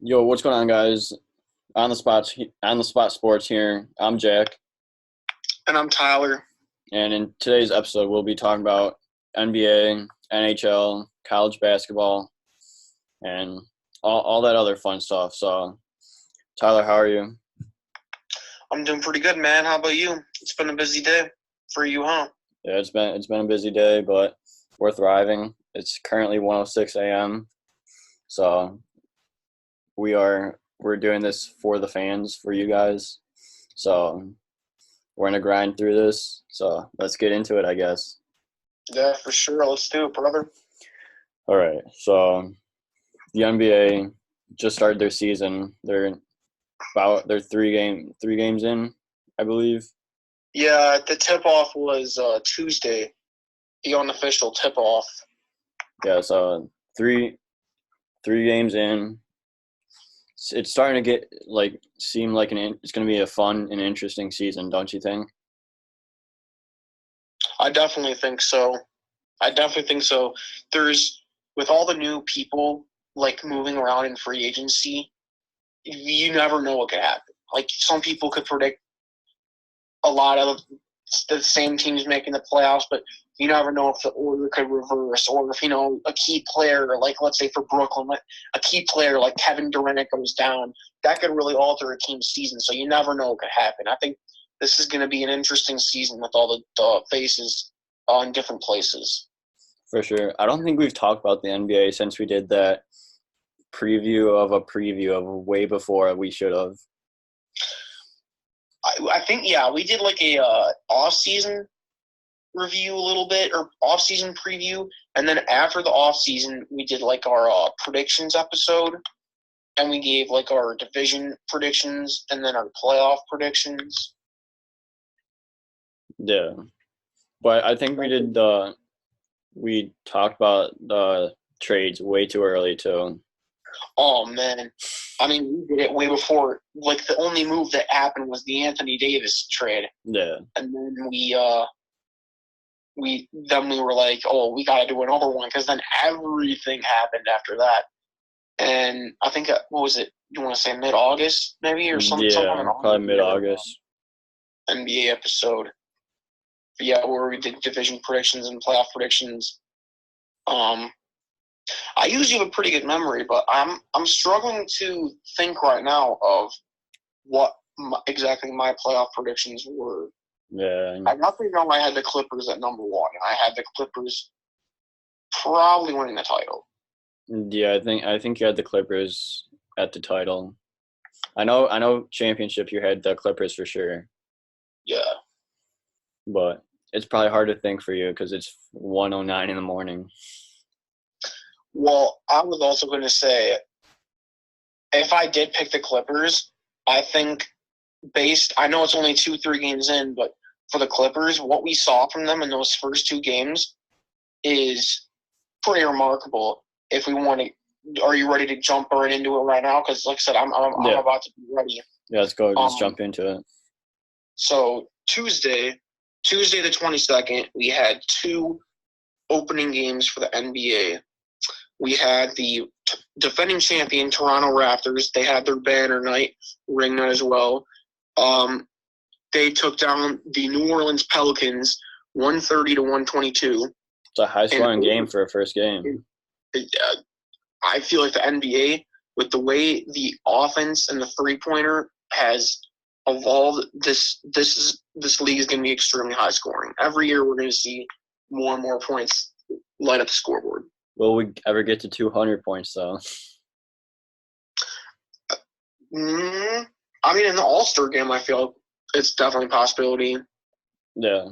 Yo, what's going on, guys? On the spot sports here. I'm Jack, And I'm Tyler. and in today's episode, we'll be talking about NBA, NHL, college basketball, and all that other fun stuff. So, Tyler, how are you? I'm doing pretty good, man. How about you? It's been a busy day for you, huh? Yeah, it's been a busy day, but we're thriving. It's currently 1:06 a.m. So we're doing this for the fans, for you guys. So we're gonna grind through this. So let's get into it, I guess. Yeah, for sure. Let's do it, brother. All right. So the NBA just started their season. They're three games in, I believe. Yeah, the tip-off was Tuesday, the unofficial tip-off. Yeah. So three games in. It's starting to seem like it's going to be a fun and interesting season, don't you think? I definitely think so. I definitely think so. With all the new people, like, moving around in free agency, you never know what could happen. Like, some people could predict a lot of the same teams making the playoffs, but you never know if the order could reverse, or if a key player, like let's say for Brooklyn, a key player like Kevin Durant goes down, that could really alter a team's season. So you never know what could happen. I think this is going to be an interesting season with all the faces in different places. For sure. I don't think we've talked about the NBA since we did that preview of way before we should have. I think we did like a off season review a little bit, or off season preview, and then after the off season we did like our predictions episode, and we gave like our division predictions and then our playoff predictions. Yeah. But I think we talked about the trades way too early too. Oh man, I mean, we did it way before. Like, the only move that happened was the Anthony Davis trade, Yeah. and then we were like, oh, we got to do another one, because then everything happened after that. And I think, what was it? You want to say mid-August, maybe, or something Yeah, along probably mid-August. NBA episode. But yeah, where we did division predictions and playoff predictions. Um, I usually have a pretty good memory, but I'm struggling to think right now of what exactly my playoff predictions were. Yeah. I definitely know I had the Clippers at number one, and I had the Clippers probably winning the title. Yeah, I think you had the Clippers at the title. I know championship you had the Clippers for sure, Yeah. but it's probably hard to think for you because it's 1:09 in the morning. Well, I was also going to say, if I did pick the Clippers, I think I know it's only 2-3 games in, but for the Clippers, what we saw from them in those first two games is pretty remarkable. If we want to, are you ready to jump right into it right now? Because, like I said, I'm Yeah. about to be ready. Yeah, let's go. Just Um, jump into it. so Tuesday the 22nd, we had two opening games for the NBA. We had the defending champion Toronto Raptors. They had their banner night, ring night as well. They took down the New Orleans Pelicans 130 to 122. It's a high-scoring And game for a first game. I feel like the NBA, with the way the offense and the three-pointer has evolved, this league is going to be extremely high scoring. Every year we're going to see more and more points light up the scoreboard. Will we ever get to 200 points though? I mean, in the All-Star game, I feel it's definitely a possibility. Yeah.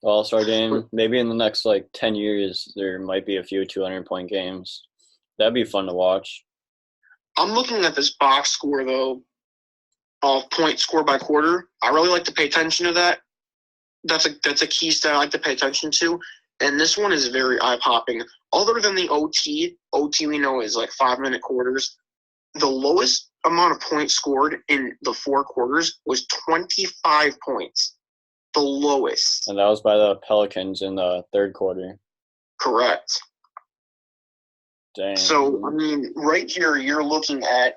All-Star game. Maybe in the next 10 years there might be a few 200-point games. That'd be fun to watch. I'm looking at this box score, though, of points scored by quarter. I really like to pay attention to that. That's a key stat I like to pay attention to. And this one is very eye-popping. Other than the OT we know is like 5-minute quarters. The lowest amount of points scored in the four quarters was 25 points. The lowest. And that was by the Pelicans in the third quarter. Correct. Dang. So, I mean, right here, you're looking at,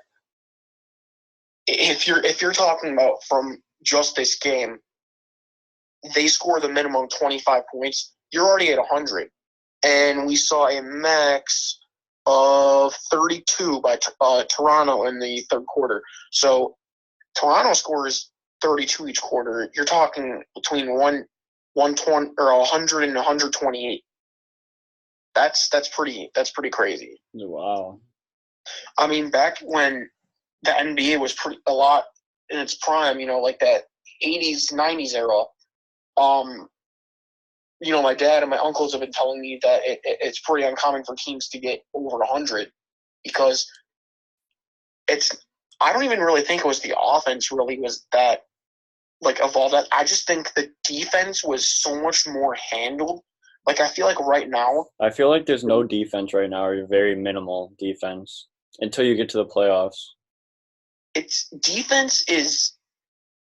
if you're talking about from just this game, they score the minimum 25 points. You're already at 100. And we saw a max of 32 by Toronto in the third quarter. So Toronto scores 32 each quarter. You're talking between 120 or 100 and 128. That's pretty crazy. Wow. I mean, back when the NBA was a lot in its prime, like that 80s, 90s era, my dad and my uncles have been telling me that it's pretty uncommon for teams to get over 100 because I don't even really think it was the offense really was that, evolved. I just think the defense was so much more handled. I feel like right now. I feel like there's no defense right now, or very minimal defense until you get to the playoffs. Its defense is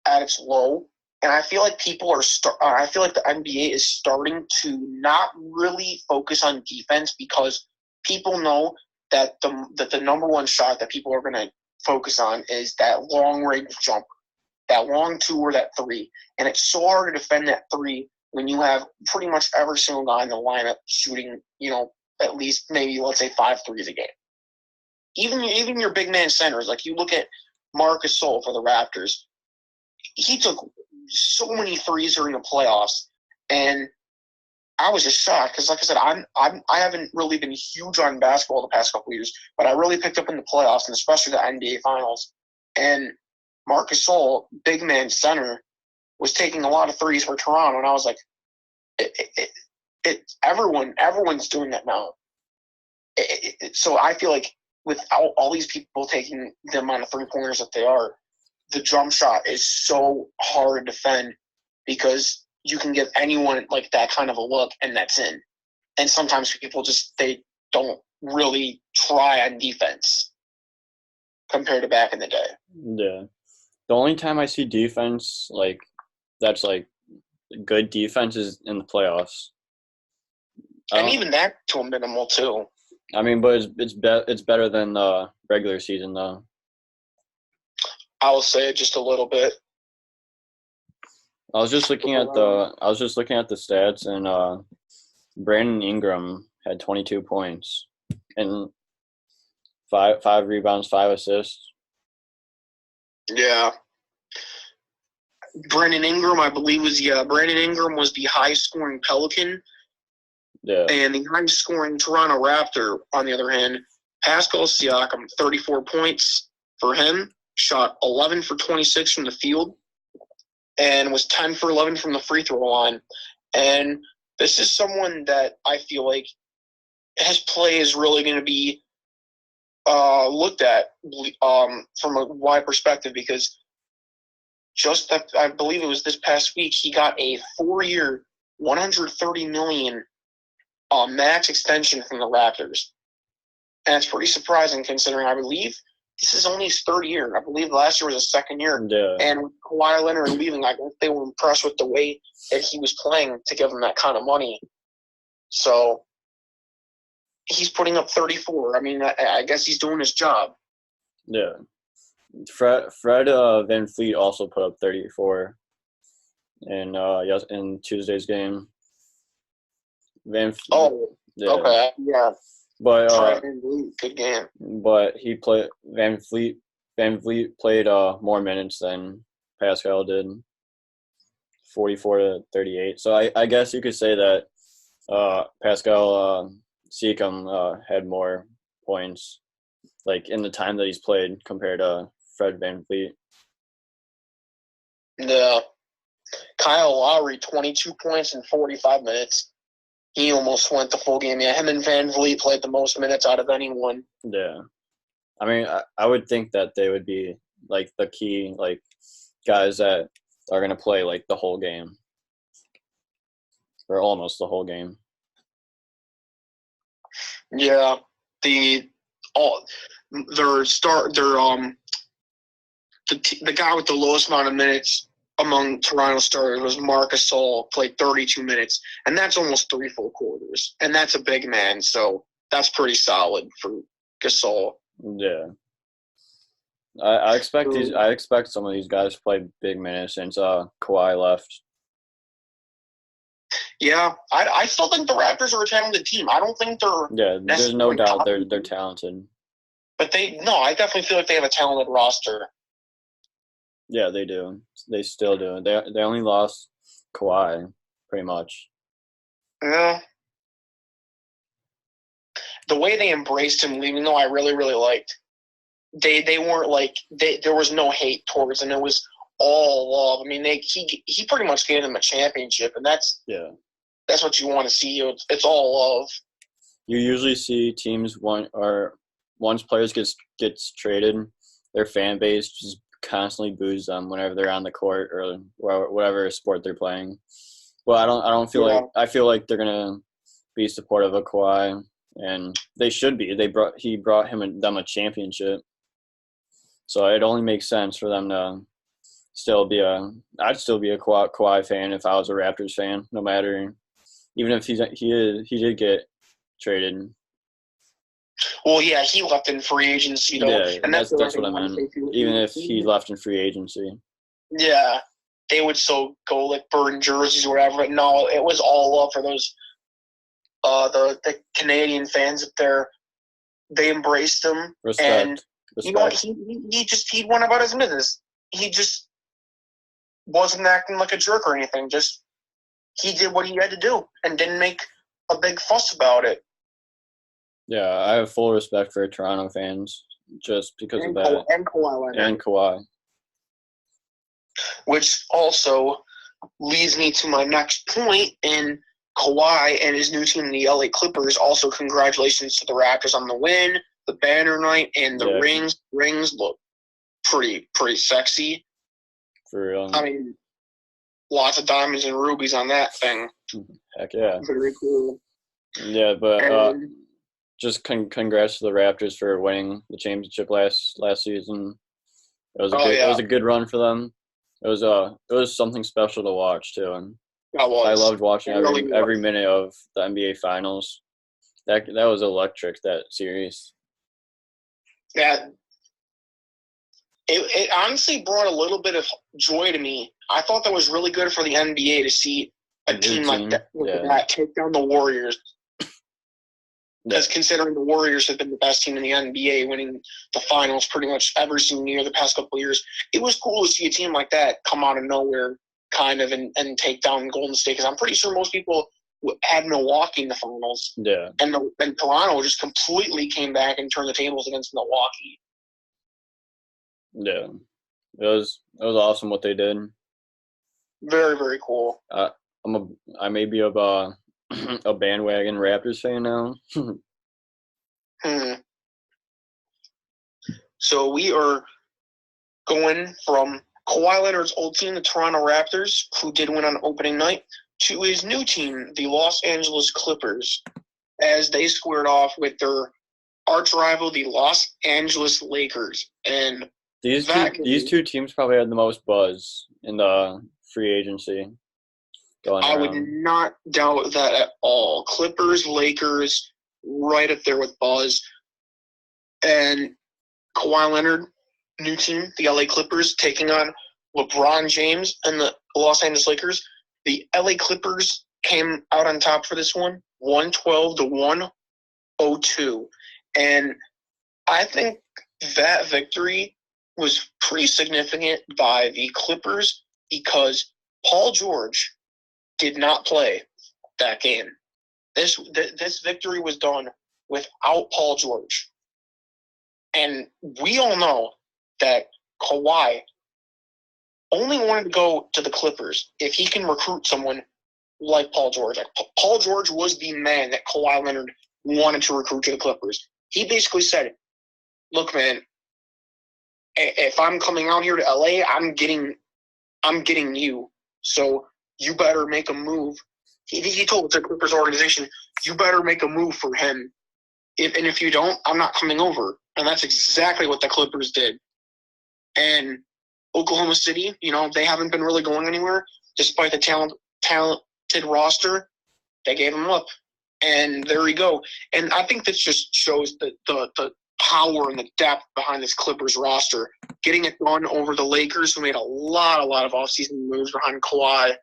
at its low. And I feel like I feel like the NBA is starting to not really focus on defense because people know that the number one shot that people are going to focus on is that long range jumper, that long two or that three. And it's so hard to defend that three when you have pretty much every single guy in the lineup shooting, at least maybe let's say 5 threes a game. Even your big man centers, like you look at Marc Gasol for the Raptors, he took so many threes during the playoffs, and I was just shocked because, like I said, I haven't really been huge on basketball the past couple of years, but I really picked up in the playoffs and especially the NBA Finals. And Marc Gasol, big man center, was taking a lot of threes for Toronto, and I was like, everyone's doing that now. So I feel like without all these people taking the amount of 3-pointers that they are, the jump shot is so hard to defend because you can give anyone like that kind of a look and that's in. And sometimes people they don't really try on defense compared to back in the day. Yeah. The only time I see defense that's good defense is in the playoffs. And even that to a minimal too. I mean, but it's better than the regular season though. I'll say it just a little bit. I was just looking at the stats, and Brandon Ingram had 22 points and five rebounds, 5 assists. Yeah. Brandon Ingram, I believe, was the highest scoring Pelican. Yeah. And the highest scoring Toronto Raptor, on the other hand, Pascal Siakam, 34 points for him. Shot 11 for 26 from the field and was 10 for 11 from the free throw line. And this is someone that I feel like his play is really going to be looked at from a wide perspective because I believe it was this past week, he got a 4-year, $130 million max extension from the Raptors. And it's pretty surprising considering I believe this is only his third year. I believe last year was his second year. Yeah. And with Kawhi Leonard leaving, I guess they were impressed with the way that he was playing to give him that kind of money. So he's putting up 34. I mean, I guess he's doing his job. Yeah. Fred VanVleet also put up 34 in Tuesday's game. Okay, yeah. But good game. But VanVleet played more minutes than Pascal did, 44 to 38. So I guess you could say that Pascal Siakam had more points in the time that he's played compared to Fred VanVleet. Yeah. Kyle Lowry, 22 points in 45 minutes. He almost went the full game. Yeah, him and VanVleet played the most minutes out of anyone. Yeah. I mean, I would think that they would be, the key, guys that are going to play, the whole game. Or almost the whole game. Yeah. The guy with the lowest amount of minutes among Toronto starters was Marc Gasol, played 32 minutes, and that's almost 3 full quarters, and that's a big man. So that's pretty solid for Gasol. Yeah. I expect some of these guys to play big minutes since Kawhi left. Yeah, I still think the Raptors are a talented team. I don't think they're There's no doubt they're talented. But I definitely feel like they have a talented roster. Yeah, they do. They still do. They only lost Kawhi, pretty much. Yeah. The way they embraced him leaving, though, I really, really liked. They weren't like there was no hate towards him. It was all love. I mean, he pretty much gave them a championship, and that's what you want to see. It's all love. You usually see teams once players gets traded, their fan base just constantly boos them whenever they're on the court or whatever sport they're playing. Well, I don't feel like I feel like they're gonna be supportive of Kawhi, and they should be. He brought them a championship, so it only makes sense for them to I'd still be a Kawhi fan if I was a Raptors fan, no matter, even if he did get traded. Well, yeah, he left in free agency, though. Yeah, and that's what I meant. Even if he left in free agency. Yeah, they would still go like burn jerseys or whatever. But no, it was all love for those the Canadian fans up there. They embraced him. Respect. And you know what? He went about his business. He just wasn't acting like a jerk or anything. Just he did what he had to do and didn't make a big fuss about it. Yeah, I have full respect for Toronto fans just because of that. And Kawhi Leonard. And Kawhi. Which also leads me to my next point in Kawhi and his new team, the LA Clippers. Also, congratulations to the Raptors on the win, the banner night, and the rings. Rings look pretty sexy. For real. I mean, lots of diamonds and rubies on that thing. Heck yeah. Very cool. Yeah, but just congrats to the Raptors for winning the championship last season. It was a good run for them. It was something special to watch too, and I loved watching every minute of the NBA Finals. That was electric, that series. Yeah, it honestly brought a little bit of joy to me. I thought that was really good for the NBA to see a team like that take down the Warriors. Because considering the Warriors have been the best team in the NBA, winning the finals pretty much every single year the past couple of years, it was cool to see a team like that come out of nowhere kind of and take down Golden State. Because I'm pretty sure most people had Milwaukee in the finals. Yeah. And Toronto just completely came back and turned the tables against Milwaukee. Yeah. It was awesome what they did. Very, very cool. I may be a bandwagon Raptors fan now. So we are going from Kawhi Leonard's old team, the Toronto Raptors, who did win on opening night, to his new team, the Los Angeles Clippers, as they squared off with their arch rival, the Los Angeles Lakers. And these two teams probably had the most buzz in the free agency. I would not doubt that at all. Clippers, Lakers, right up there with buzz. And Kawhi Leonard, new team, the LA Clippers, taking on LeBron James and the Los Angeles Lakers. The LA Clippers came out on top for this one, 112 to 102. And I think that victory was pretty significant by the Clippers because Paul George did not play that game. This victory was done without Paul George. And we all know that Kawhi only wanted to go to the Clippers if he can recruit someone like Paul George. Like, Paul George was the man that Kawhi Leonard wanted to recruit to the Clippers. He basically said, look, man, if I'm coming out here to LA, I'm getting you. So you better make a move. He told the Clippers organization, you better make a move for him. And if you don't, I'm not coming over. And that's exactly what the Clippers did. And Oklahoma City, they haven't been really going anywhere. Despite the talented roster, they gave him up. And there we go. And I think this just shows the power and the depth behind this Clippers roster. Getting it done over the Lakers, who made a lot of offseason moves behind Kawhi.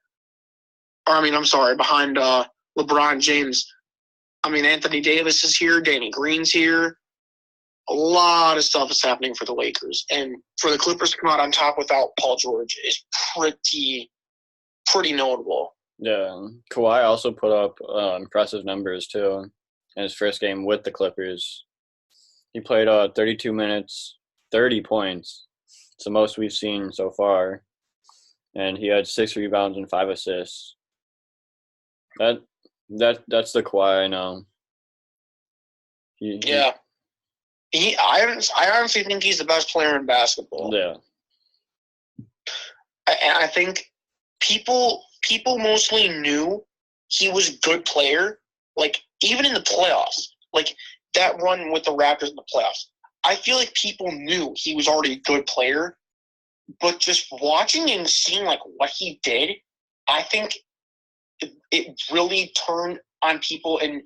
Behind LeBron James. Anthony Davis is here. Danny Green's here. A lot of stuff is happening for the Lakers. And for the Clippers to come out on top without Paul George is pretty notable. Yeah, Kawhi also put up impressive numbers, too, in his first game with the Clippers. He played 32 minutes, 30 points. It's the most we've seen so far. And he had 6 rebounds and 5 assists. That's the Kawhi I know. I honestly think he's the best player in basketball. Yeah. And I think people mostly knew he was a good player, like, even in the playoffs. Like, that run with the Raptors in the playoffs. I feel like people knew he was already a good player, but just watching and seeing, like, what he did, I think it really turned on people and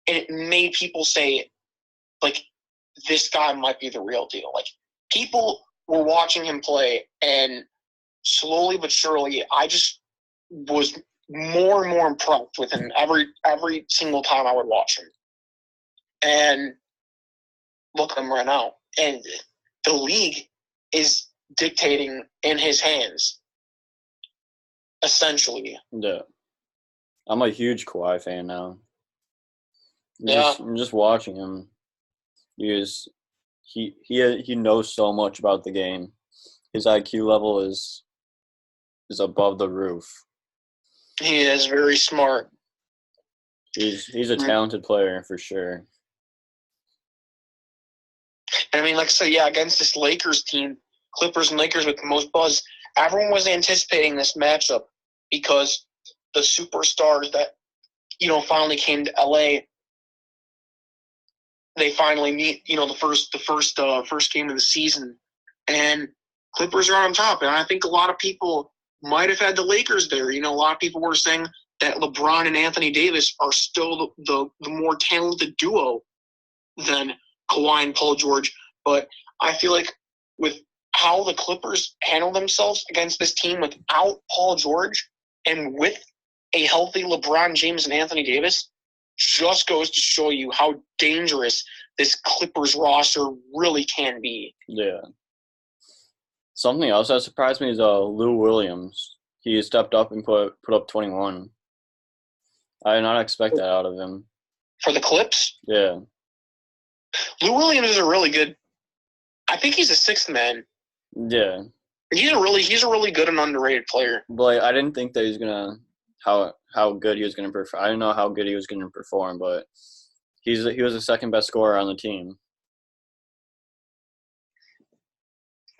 it made people say, like, this guy might be the real deal. Like, people were watching him play, and slowly but surely, I just was more and more impressed with him every single time I would watch him. And look at him right now. And the league is dictating in his hands, essentially. Yeah. I'm a huge Kawhi fan now. I'm just watching him. He knows so much about the game. His IQ level is above the roof. He is very smart. He's a talented player for sure. And like I said, against this Lakers team, Clippers and Lakers with the most buzz, everyone was anticipating this matchup because the superstars that, finally came to LA, they finally meet, the first game of the season, and Clippers are on top. And I think a lot of people might have had the Lakers there. A lot of people were saying that LeBron and Anthony Davis are still the more talented duo than Kawhi and Paul George. But I feel like with how the Clippers handle themselves against this team without Paul George and with a healthy LeBron James and Anthony Davis, just goes to show you how dangerous this Clippers roster really can be. Yeah. Something else that surprised me is Lou Williams. He stepped up and put up 21. I did not expect that out of him. For the Clips? Yeah. Lou Williams is a really good – I think he's a sixth man. Yeah. He's a really good and underrated player. But I didn't think that he was gonna how good he was gonna perform. I didn't know how good he was gonna perform, but he was the second best scorer on the team.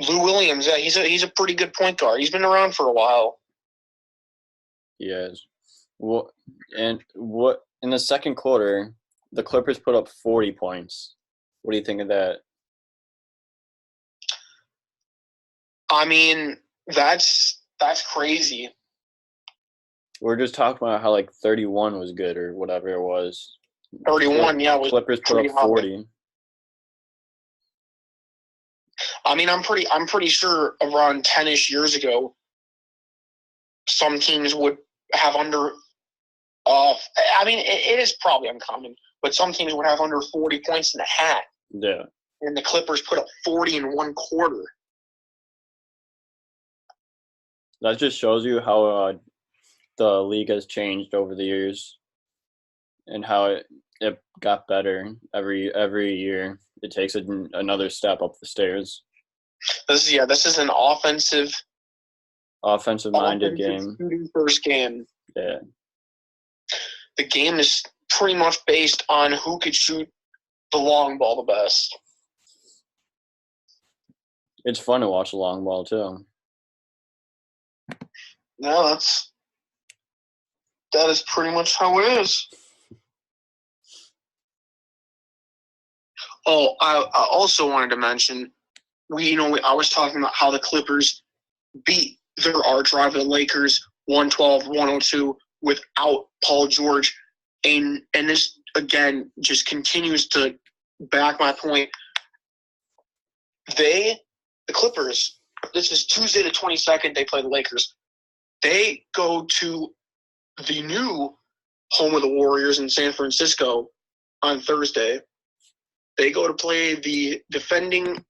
Lou Williams, he's a pretty good point guard. He's been around for a while. He is. In the second quarter, the Clippers put up 40 points. What do you think of that? That's crazy. We're just talking about how 31 was good or whatever it was. 31, was Clippers put up 40. I'm pretty sure around 10-ish years ago, some teams would have under. It is probably uncommon, but some teams would have under 40 points in a hat. Yeah. And the Clippers put up 40 in one quarter. That just shows you how the league has changed over the years, and how it got better every year. It takes another step up the stairs. This is an offensive-minded game. First game. Yeah. The game is pretty much based on who could shoot the long ball the best. It's fun to watch the long ball too. No, that is pretty much how it is. Oh, I also wanted to mention, I was talking about how the Clippers beat their arch rival, the Lakers, 112-102 without Paul George. And this, again, just continues to back my point. The Clippers, this is Tuesday the 22nd, they play the Lakers. They go to the new home of the Warriors in San Francisco on Thursday. They go to play the defending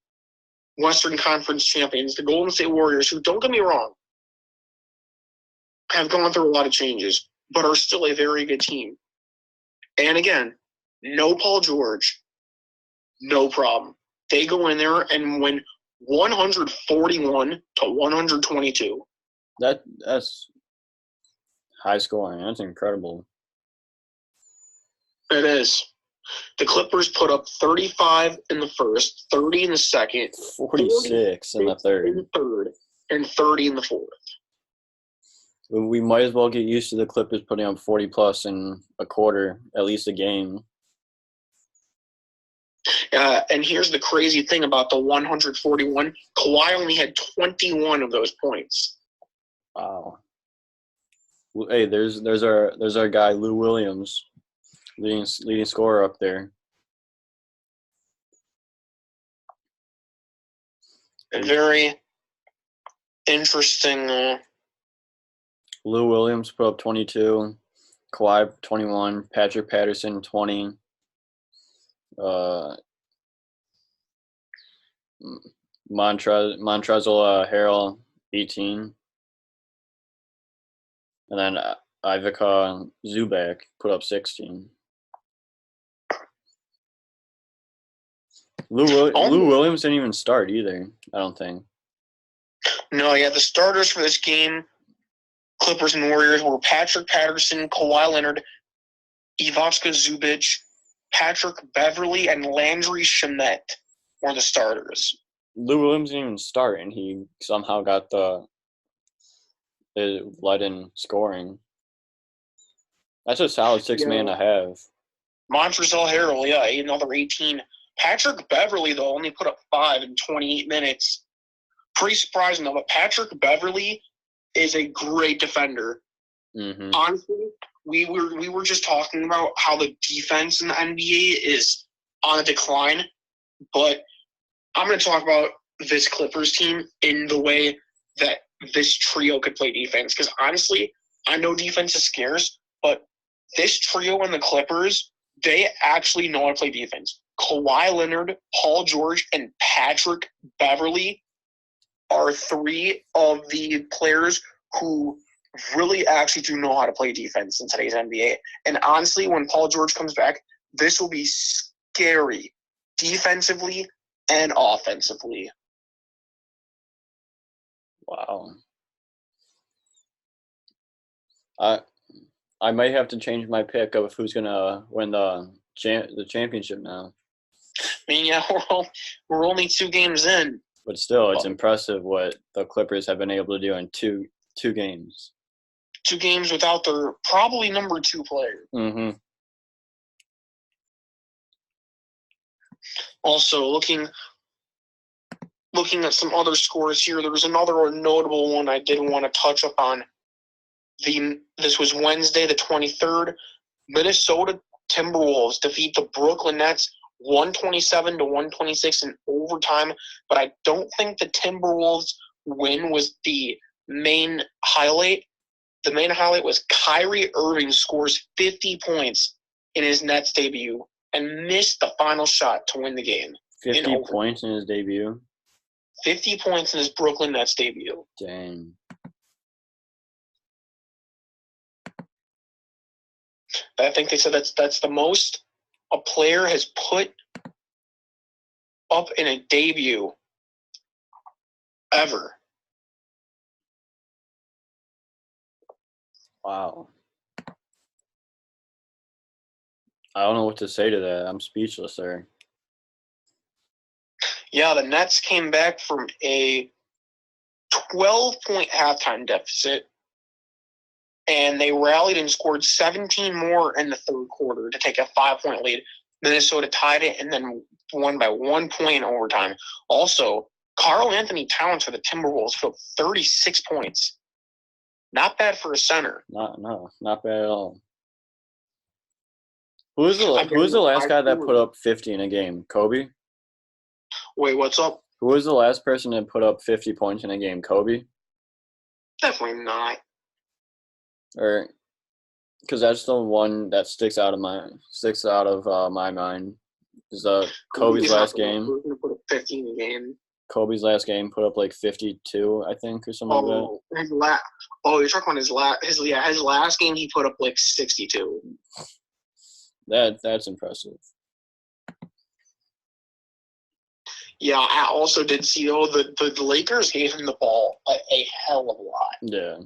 Western Conference champions, the Golden State Warriors, who, don't get me wrong, have gone through a lot of changes, but are still a very good team. And again, no Paul George, no problem. They go in there and win 141 to 122. That's high scoring. That's incredible. It is. The Clippers put up 35 in the first, 30 in the second, 46 in the third, and 30 in the fourth. We might as well get used to the Clippers putting up 40-plus in a quarter, at least a game. And here's the crazy thing about the 141. Kawhi only had 21 of those points. Wow. Hey, there's our guy Lou Williams, leading scorer up there. Very interesting. Lou Williams put up 22, Kawhi 21, Patrick Patterson 20, Montrezl Harrell 18, and then Ivica Zubac put up 16. Lou Williams didn't even start either, I don't think. No, yeah, the starters for this game, Clippers and Warriors, were Patrick Patterson, Kawhi Leonard, Ivica Zubac, Patrick Beverly, and Landry Shamet were the starters. Lou Williams didn't even start, and he somehow got the led in scoring. That's a solid six-man to have. Montrezl Harrell, yeah, another 18. Patrick Beverly, though, only put up 5 in 28 minutes. Pretty surprising, though, but Patrick Beverly is a great defender. Mm-hmm. Honestly, we were just talking about how the defense in the NBA is on a decline, but I'm going to talk about this Clippers team in the way that this trio could play defense. Because honestly, I know defense is scarce, but this trio and the Clippers, they actually know how to play defense. Kawhi Leonard, Paul George, and Patrick Beverly are 3 of the players who really actually do know how to play defense in today's NBA. And honestly, when Paul George comes back, this will be scary defensively and offensively. Wow. I might have to change my pick of who's gonna win the championship now. I mean, yeah, we're only 2 games in. But still, it's impressive what the Clippers have been able to do in two games. 2 games without their probably number 2 player. Mm-hmm. Also, looking at some other scores here, there was another notable one I did want to touch upon. This was Wednesday, the 23rd. Minnesota Timberwolves defeat the Brooklyn Nets 127 to 126 in overtime, but I don't think the Timberwolves win was the main highlight. The main highlight was Kyrie Irving scores 50 points in his Nets debut and missed the final shot to win the game. 50 points in his debut? 50 points in his Brooklyn Nets debut. Dang. I think they said that's the most a player has put up in a debut ever. Wow. I don't know what to say to that. I'm speechless there. Yeah, the Nets came back from a 12-point halftime deficit, and they rallied and scored 17 more in the third quarter to take a 5-point lead. Minnesota tied it and then won by 1 point in overtime. Also, Karl Anthony Towns for the Timberwolves put up 36 points. Not bad for a center. Not bad at all. Who was the last guy that put Wait, up 50 in a game? Kobe? what's up? Who was the last person to put up 50 points in a game? Kobe? Definitely not. Or because that's the one that sticks out of my mind. Is Kobe's He's not last the one game. who's going to put up 15 a game. Kobe's last game put up like 52, I think, or something like that. You're talking about his last game. He put up like 62. That's impressive. Yeah, I also did see the Lakers gave him the ball a hell of a lot. Yeah.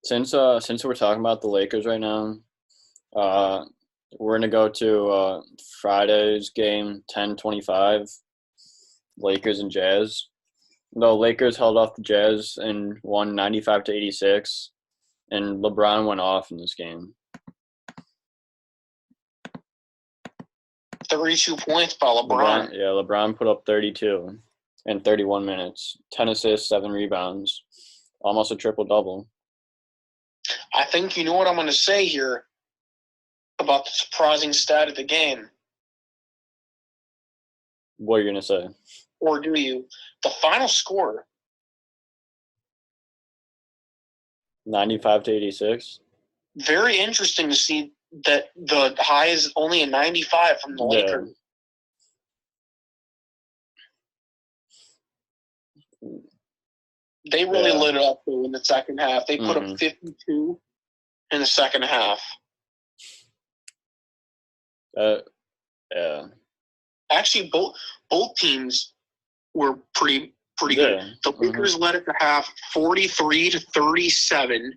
Since we're talking about the Lakers right now, we're gonna go to Friday's game, 10:25, Lakers and Jazz. The Lakers held off the Jazz and won 95-86, and LeBron went off in this game. 32 points by LeBron. LeBron put up 32 in 31 minutes, 10 assists, 7 rebounds, almost a triple-double. I think you know what I'm going to say here about the surprising stat of the game. What are you going to say? Or do you? The final score. 95-86. Very interesting to see that the high is only a 95 from the Lakers. They really lit it up in the second half. They put up 52 in the second half. Yeah. Actually, both teams were pretty good. The Lakers led at the half 43-37.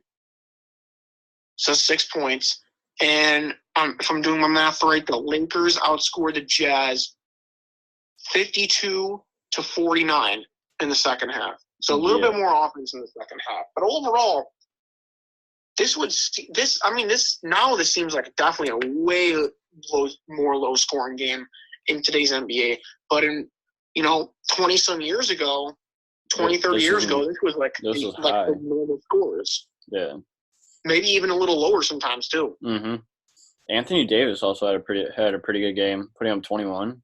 So 6 points. And if I'm doing my math right, the Lakers outscored the Jazz 52-49 in the second half. So a little bit more offense in the second half. But overall, this seems like definitely a way more low-scoring game in today's NBA. But in 20-some years ago, 30 years ago, this was like the normal scores. Yeah. Maybe even a little lower sometimes too. Mm-hmm. Anthony Davis also had a pretty good game, putting up 21.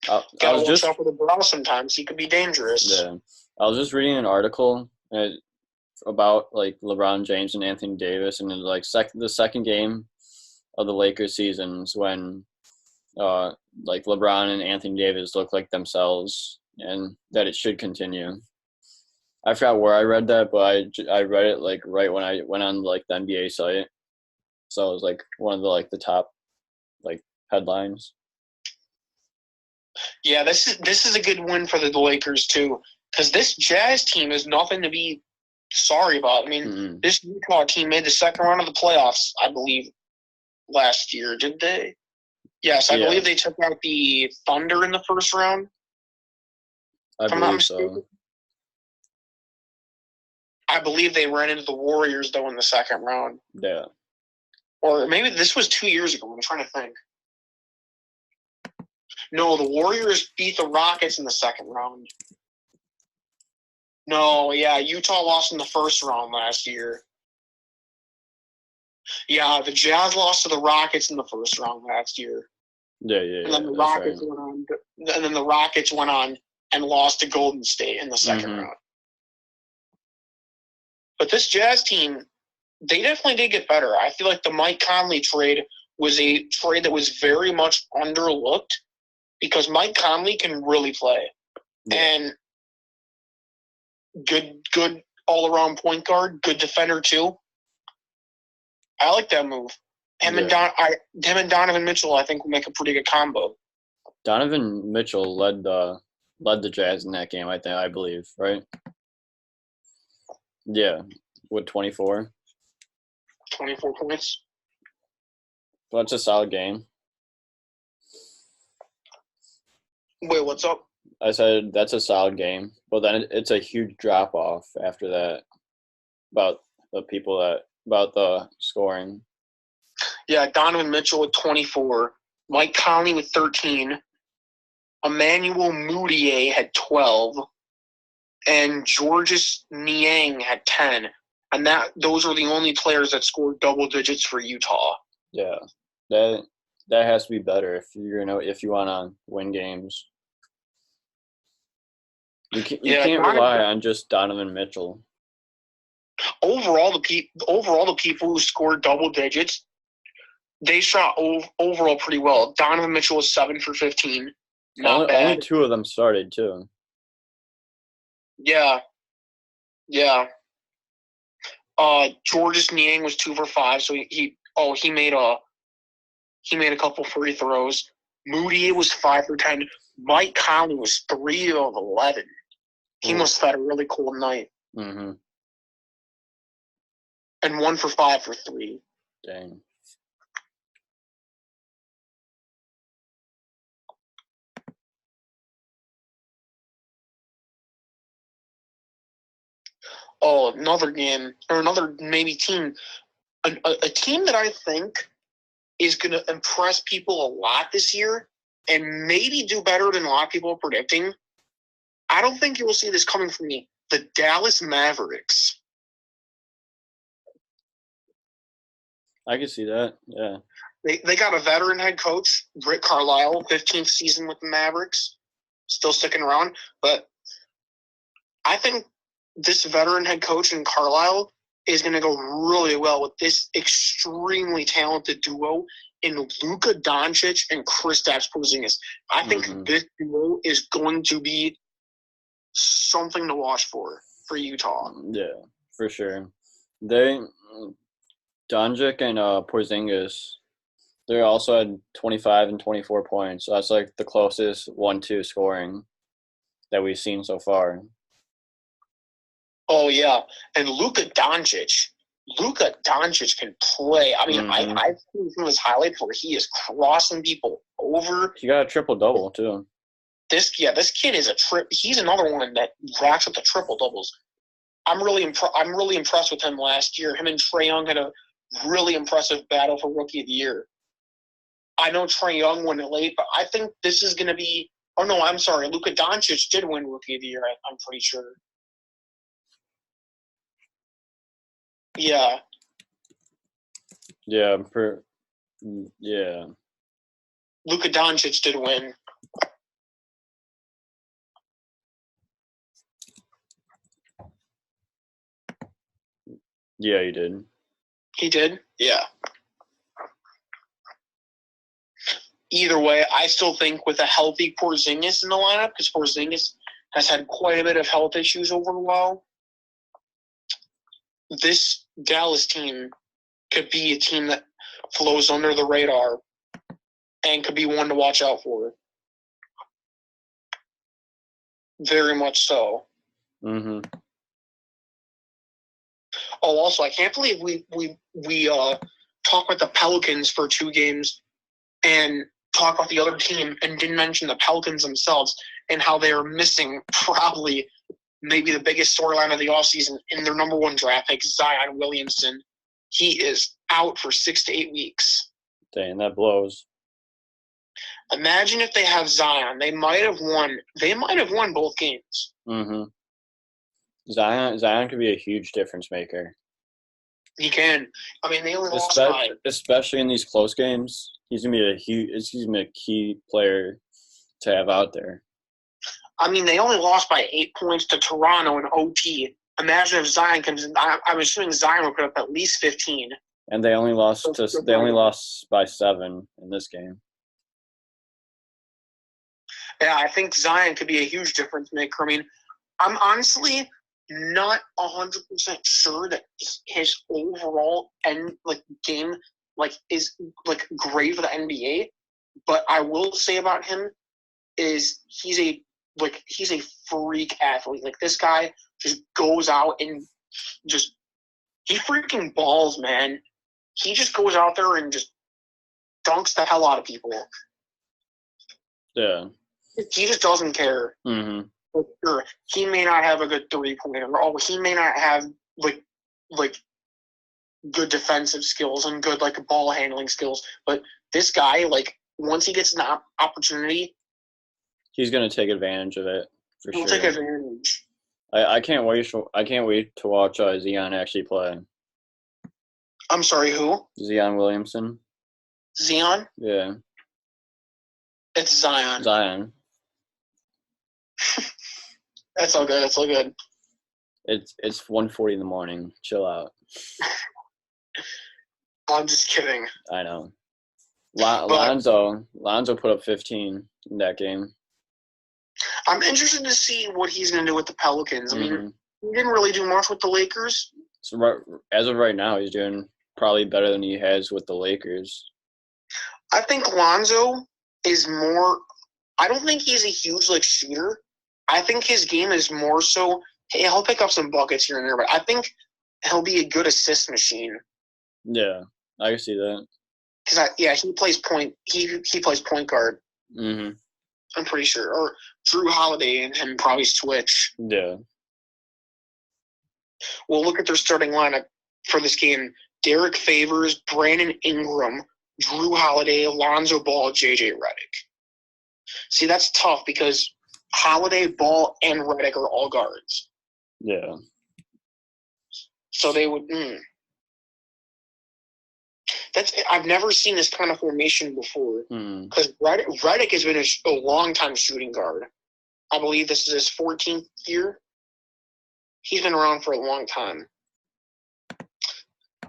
Gotta watch out for the ball sometimes. He could be dangerous. Yeah. I was just reading an article about like LeBron James and Anthony Davis, and like the second game of the Lakers seasons when like LeBron and Anthony Davis look like themselves, and that it should continue. I forgot where I read that, but I read it like right when I went on like the NBA site, so it was like one of the top like headlines. Yeah, this is a good win for the Lakers too, because this Jazz team is nothing to be sorry about. I mean, this Utah team made the second round of the playoffs, I believe, last year. Did they? Yes, I believe they took out the Thunder in the first round. I believe so. I believe they ran into the Warriors though in the second round. Yeah. Or maybe this was 2 years ago. I'm trying to think. No, the Warriors beat the Rockets in the second round. No, yeah, Utah lost in the first round last year. Yeah, the Jazz lost to the Rockets in the first round last year. Yeah. And then the Rockets went on. And then the Rockets went on and lost to Golden State in the second round. But this Jazz team, they definitely did get better. I feel like the Mike Conley trade was a trade that was very much underlooked because Mike Conley can really play. Yeah. And good all-around point guard, good defender too. I like that move. Him and Donovan Mitchell, I think, will make a pretty good combo. Donovan Mitchell led the Jazz in that game, I believe, right? Yeah, with 24. 24 points. Well, that's a solid game. Wait, what's up? I said that's a solid game, but then it's a huge drop-off after that about the scoring. Yeah, Donovan Mitchell with 24, Mike Conley with 13, Emmanuel Mudiay had 12, and Georges Niang had 10. And those are the only players that scored double digits for Utah. Yeah, that has to be better if you want to win games. You can't rely on just Donovan Mitchell. Overall, the people who scored double digits, they shot overall pretty well. Donovan Mitchell was 7 for 15. Not bad. Only 2 of them started too. Yeah. Georges Niang was 2 for 5, so he made a couple free throws. Moody was 5 for 10. Mike Conley was 3 of 11. He must have had a really cool night. Mm-hmm. And 1 for 5 for 3. Dang. Oh, another game, or another maybe team. A team that I think is going to impress people a lot this year and maybe do better than a lot of people are predicting. I don't think you will see this coming from me. The Dallas Mavericks. I can see that, yeah. They got a veteran head coach, Rick Carlisle, 15th season with the Mavericks, still sticking around. But I think this veteran head coach in Carlisle is going to go really well with this extremely talented duo in Luka Doncic and Kristaps Porzingis. I think this duo is going to be something to watch for Utah. Yeah, for sure. Doncic and Porzingis, they also had 25 and 24 points. So that's like the closest 1-2 scoring that we've seen so far. Oh, yeah. And Luka Doncic can play. I mean, I've seen some of his highlights where he is crossing people over. He got a triple-double, too. This kid is he's another one that racks up the triple-doubles. I'm really impressed with him last year. Him and Trae Young had a really impressive battle for Rookie of the Year. I know Trae Young won it late, but I think this is going to be – oh, no, I'm sorry. Luka Doncic did win Rookie of the Year, I'm pretty sure. Yeah. Yeah. Yeah. Luka Doncic did win. Yeah, he did. He did? Yeah. Either way, I still think with a healthy Porzingis in the lineup, because Porzingis has had quite a bit of health issues over a while, this Dallas team could be a team that flows under the radar and could be one to watch out for. Very much so. Mm-hmm. Oh, also, I can't believe we talk about the Pelicans for 2 games and talk about the other team and didn't mention the Pelicans themselves and how they are missing probably maybe the biggest storyline of the offseason in their number 1 draft pick, Zion Williamson. He is out for 6 to 8 weeks. Dang, that blows. Imagine if they have Zion. They might have won both games. Mm-hmm. Zion could be a huge difference maker. He can. I mean, they only lost by – especially in these close games. He's gonna be a key player to have out there. I mean, they only lost by 8 points to Toronto in OT. Imagine if Zion comes in. I'm assuming Zion will put up at least 15. And they only lost by 7 in this game. Yeah, I think Zion could be a huge difference maker. I mean, I'm honestly not 100% sure that his overall game is great for the NBA. But I will say about him is he's a freak athlete. Like, this guy just goes out and he freaking balls, man. He just goes out there and just dunks the hell out of people. Yeah. He just doesn't care. Mm-hmm. Sure, he may not have a good 3-pointer. He may not have good defensive skills and good ball handling skills. But this guy, once he gets an opportunity, he's gonna take advantage of it. He'll take advantage. I can't wait. I can't wait to watch Zion actually play. I'm sorry, who? Zion Williamson. Zion? Yeah. It's Zion. Zion. That's all good. That's all good. It's 1:40 in the morning. Chill out. I'm just kidding. I know. But Lonzo put up 15 in that game. I'm interested to see what he's going to do with the Pelicans. I mean, Mm-hmm. he didn't really do much with the Lakers. So as of right now, he's doing probably better than he has with the Lakers. I think Lonzo is more – I don't think he's a huge, shooter. I think his game is more so – hey, he'll pick up some buckets here and there, but I think he'll be a good assist machine. Yeah, I can see that. Because, he plays point – he plays point guard. Mm-hmm. I'm pretty sure. Or Drew Holiday and him probably switch. Yeah. Well, look at their starting lineup for this game. Derek Favors, Brandon Ingram, Drew Holiday, Alonzo Ball, J.J. Redick. See, that's tough because Holiday, Ball, and Redick are all guards. Yeah. So they would I've never seen this kind of formation before because Redick has been a long-time shooting guard. I believe this is his 14th year. He's been around for a long time.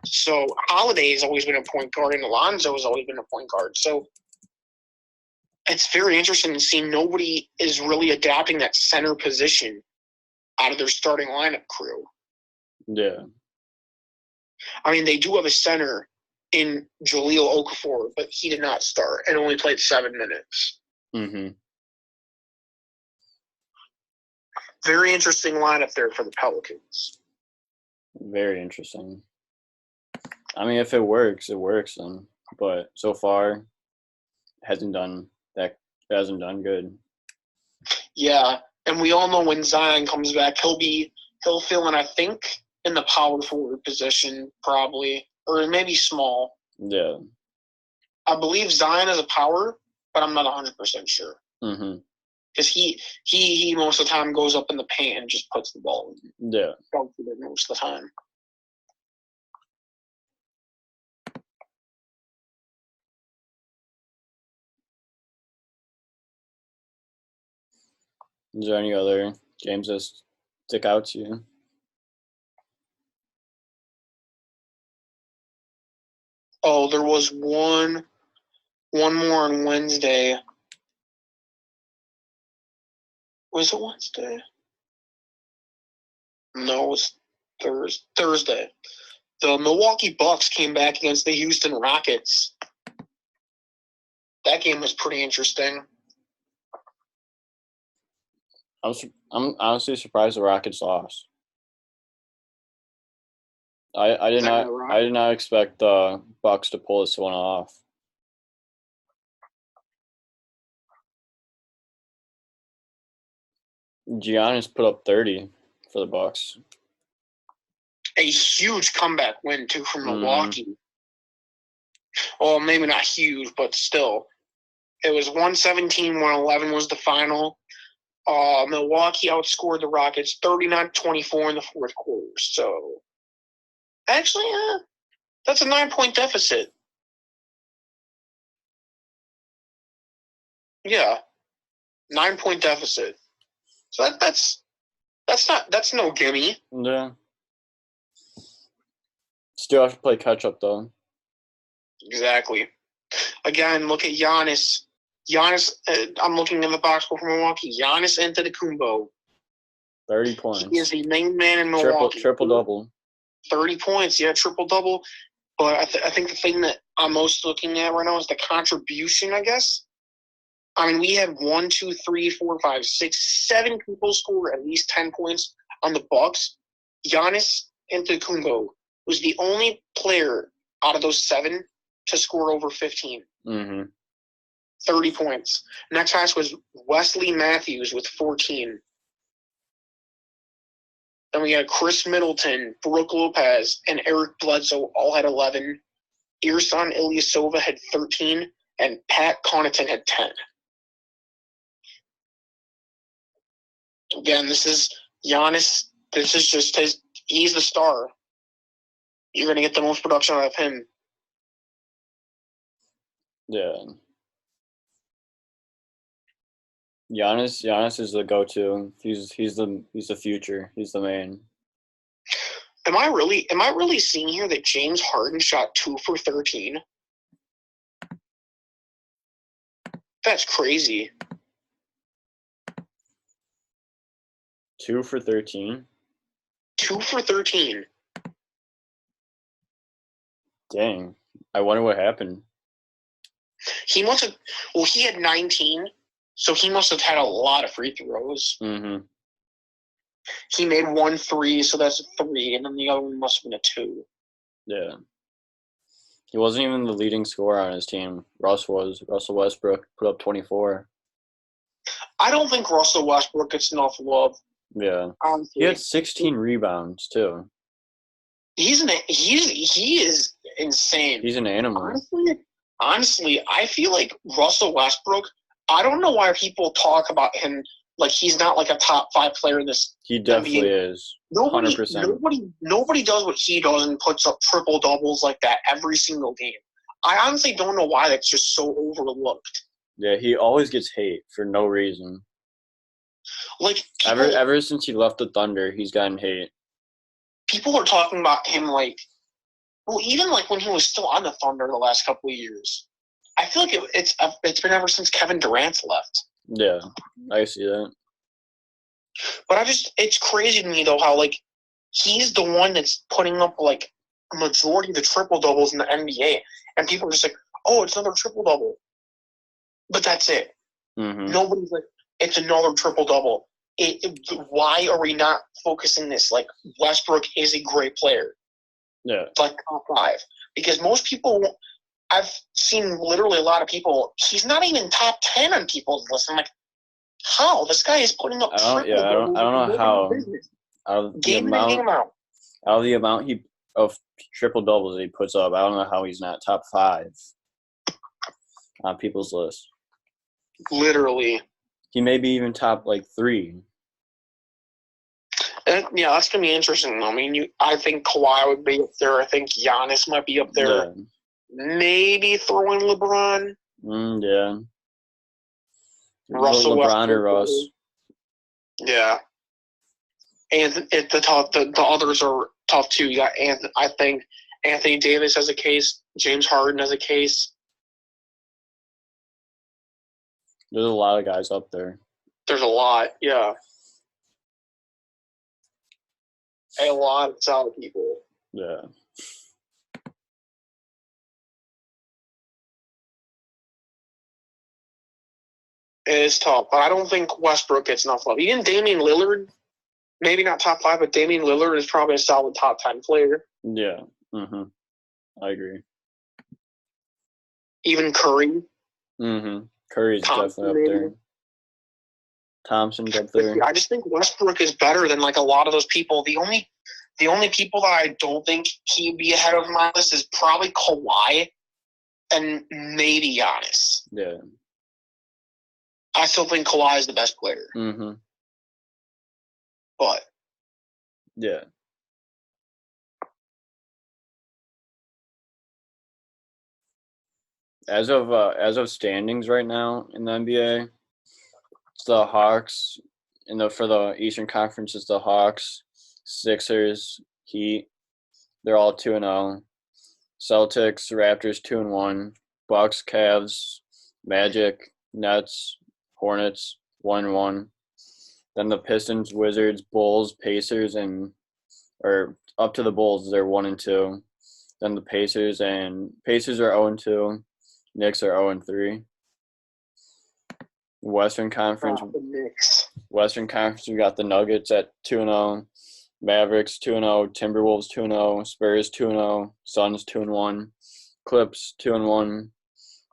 So Holiday has always been a point guard, and Alonzo has always been a point guard. So it's very interesting to see nobody is really adapting that center position out of their starting lineup crew. Yeah. I mean, they do have a center in Jahlil Okafor, but he did not start and only played 7 minutes. Mm-hmm. Very interesting lineup there for the Pelicans. Very interesting. I mean, if it works then. But so far, hasn't done good. Yeah, and we all know when Zion comes back, he'll fill in, I think, in the power forward position probably, or maybe small. Yeah. I believe Zion is a power, but I'm not 100% sure. Mm-hmm. Because he most of the time goes up in the paint and just puts the ball in. Yeah. Most of the time. Is there any other games that stick out to you? Oh, there was one more on Wednesday. Was it Wednesday? No, it was Thursday. The Milwaukee Bucks came back against the Houston Rockets. That game was pretty interesting. I'm honestly surprised the Rockets lost. I did not expect the Bucks to pull this one off. Giannis put up 30 for the Bucks. A huge comeback win too from Milwaukee. Well, maybe not huge, but still. It was 117-111 was the final. Milwaukee outscored the Rockets 39-24 in the fourth quarter. So, actually, that's a 9-point deficit. Yeah, 9-point deficit. So that's no gimme. Yeah. Still have to play catch up though. Exactly. Again, look at Giannis. I'm looking in the box score for Milwaukee. Giannis Antetokounmpo. 30 points. He is the main man in Milwaukee. Triple-double. 30 points, yeah, triple-double. But I think the thing that I'm most looking at right now is the contribution, I guess. I mean, we have 1, 2, 3, 4, 5, 6, 7 people score at least 10 points on the Bucks. Giannis Antetokounmpo was the only player out of those 7 to score over 15. Mm-hmm. 30 points. Next highest was Wesley Matthews with 14. Then we had Chris Middleton, Brooke Lopez, and Eric Bledsoe all had 11. Ersan Ilyasova had 13, and Pat Connaughton had 10. Again, this is Giannis, this is just his. He's the star. You're going to get the most production out of him. Yeah. Giannis is the go-to. He's the future. He's the main. Am I really seeing here that James Harden shot 2 for 13? That's crazy. 2 for 13? 2 for 13. Dang. I wonder what happened. He must have. Well, he had 19, so he must have had a lot of free throws. Mm-hmm. He made 1 3, so that's a 3, and then the other one must have been a 2. Yeah. He wasn't even the leading scorer on his team. Russ was. Russell Westbrook put up 24. I don't think Russell Westbrook gets enough love. Yeah. Honestly. He had 16 rebounds, too. He is insane. He's an animal. Honestly, I feel like Russell Westbrook, I don't know why people talk about him like he's not like a top 5 player in this He definitely NBA. is. 100%. Nobody does what he does and puts up triple doubles like that every single game. I honestly don't know why that's just so overlooked. Yeah, he always gets hate for no reason. Like ever since he left the Thunder, he's gotten hate. People are talking about him like, well, even like when he was still on the Thunder the last couple of years. I feel like it's been ever since Kevin Durant's left. Yeah, I see that. But it's crazy to me though how like he's the one that's putting up like a majority of the triple doubles in the NBA, and people are just like, oh, it's another triple double. But that's it. Mm-hmm. Nobody's like, it's another triple double. Why are we not focusing this? Like Westbrook is a great player. Yeah. Like top 5. Because most people, I've seen literally a lot of people, he's not even top 10 on people's list. I'm like, how? This guy is putting up triple doubles. I don't know how. Out of the amount of triple doubles he puts up, I don't know how he's not top 5 on people's list. Literally. He may be even top like 3. Yeah, that's gonna be interesting. I mean, I think Kawhi would be up there. I think Giannis might be up there. Yeah. Maybe throw in LeBron. Yeah. Russell LeBron Westbrook, or Russ. Yeah. And the others are tough too. You got I think Anthony Davis has a case. James Harden has a case. There's a lot of guys up there. There's a lot, yeah. A lot of solid people. Yeah. It is tough, but I don't think Westbrook gets enough love. Even Damian Lillard, maybe not top 5, but Damian Lillard is probably a solid top 10 player. Yeah. Mm-hmm. I agree. Even Curry. Mm-hmm. Curry's Thompson, definitely up there. Thompson's up there. I just think Westbrook is better than like a lot of those people. The only people that I don't think he'd be ahead of my list is probably Kawhi and maybe Giannis. Yeah. I still think Kawhi is the best player. Mm-hmm. But yeah. As of standings right now in the NBA, it's the Hawks. For the Eastern Conference, it's the Hawks, Sixers, Heat. They're all 2-0. Celtics, Raptors 2-1. Bucks, Cavs, Magic, Nets, Hornets 1-1. Then the Pistons, Wizards, Bulls, Pacers, or up to the Bulls, they're 1-2. Then the Pacers are 0-2. Knicks are 0-3. Western Conference. Western Conference, we got the Nuggets at 2-0. Mavericks 2-0. Timberwolves 2-0. Spurs 2-0. Suns 2-1. Clips 2-1.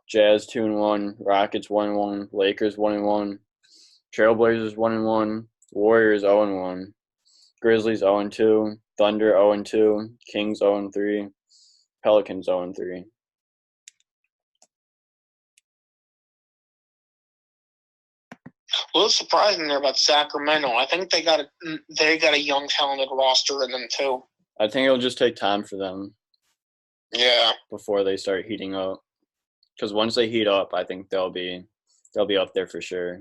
Jazz 2-1. Rockets 1-1. Lakers 1-1. Trailblazers 1-1. Warriors 0-1. Grizzlies 0-2. Thunder 0-2. Kings 0-3. Pelicans 0-3. A little surprising there about Sacramento. I think they got a young, talented roster in them too. I think it'll just take time for them. Yeah. Before they start heating up, because once they heat up, I think they'll be up there for sure.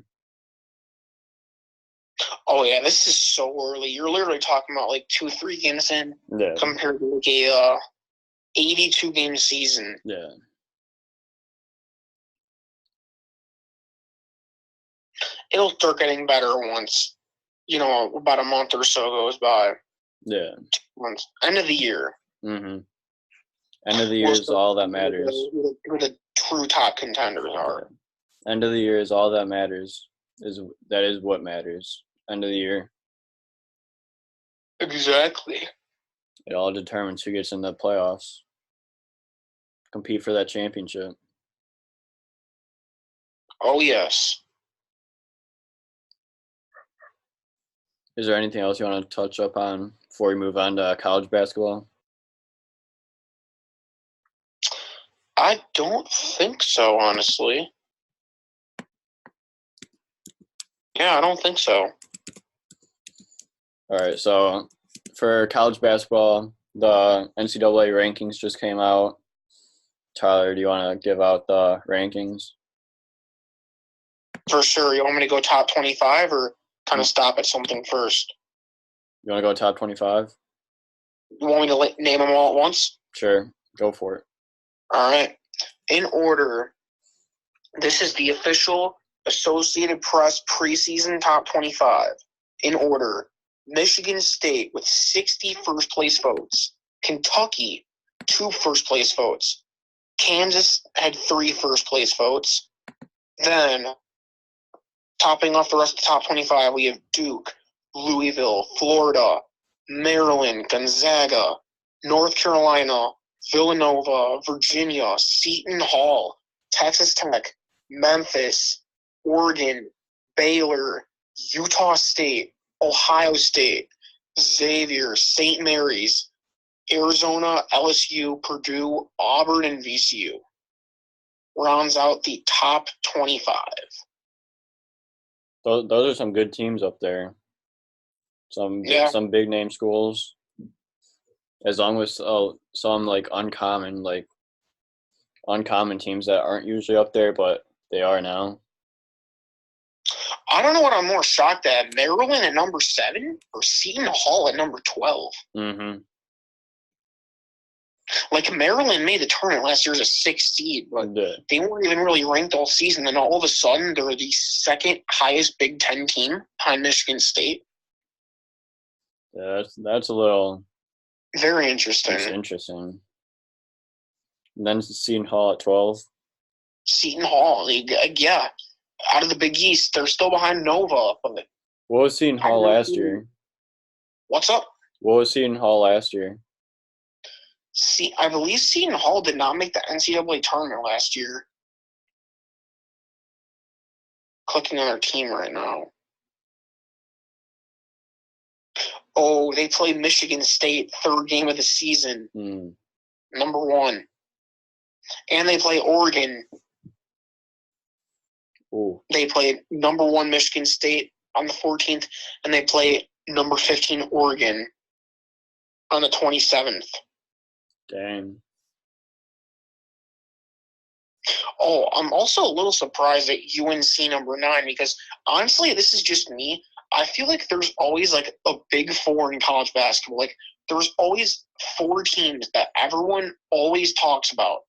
Oh yeah, this is so early. You're literally talking about like 2-3 games in, compared to like a 82 game season. Yeah. It'll start getting better once, about a month or so goes by. Yeah. 2 months. End of the year. Mm-hmm. End of the year is all that matters. Who the true top contenders are. Yeah. End of the year is all that matters. That is what matters. End of the year. Exactly. It all determines who gets in the playoffs. Compete for that championship. Oh, yes. Is there anything else you want to touch up on before we move on to college basketball? I don't think so, honestly. Yeah, I don't think so. All right, so for college basketball, the NCAA rankings just came out. Tyler, do you want to give out the rankings? For sure. You want me to go top 25 or kind of stop at something first? You want to go top 25? You want me to name them all at once? Sure. Go for it. All right. In order, this is the official Associated Press preseason top 25. In order, Michigan State with 60 first-place votes. Kentucky, 2 first-place votes. Kansas had 3 first-place votes. Then, topping off the rest of the top 25, we have Duke, Louisville, Florida, Maryland, Gonzaga, North Carolina, Villanova, Virginia, Seton Hall, Texas Tech, Memphis, Oregon, Baylor, Utah State, Ohio State, Xavier, St. Mary's, Arizona, LSU, Purdue, Auburn, and VCU. Rounds out the top 25. Those are some good teams up there. Some big name schools. As long as some uncommon teams that aren't usually up there, but they are now. I don't know what I'm more shocked at: Maryland at number 7 or Seton Hall at number 12. Mm-hmm. Maryland made the tournament last year as a 6th seed, but they weren't even really ranked all season. And all of a sudden, they're the 2nd highest Big Ten team behind Michigan State. Yeah, that's a little very interesting. It's interesting. And then Seton Hall at 12. Seton Hall, yeah. Out of the Big East, they're still behind Nova. What was Seton Hall last year? What's up? What was Seton Hall last year? I believe Seton Hall did not make the NCAA tournament last year. Clicking on their team right now. Oh, they played Michigan State, 3rd game of the season. Number 1. And they play Oregon. Ooh. They played number 1 Michigan State on the 14th, and they play number 15 Oregon on the 27th. Dang. Oh, I'm also a little surprised at UNC number 9 because, honestly, this is just me. I feel like there's always, a big 4 in college basketball. There's always 4 teams that everyone always talks about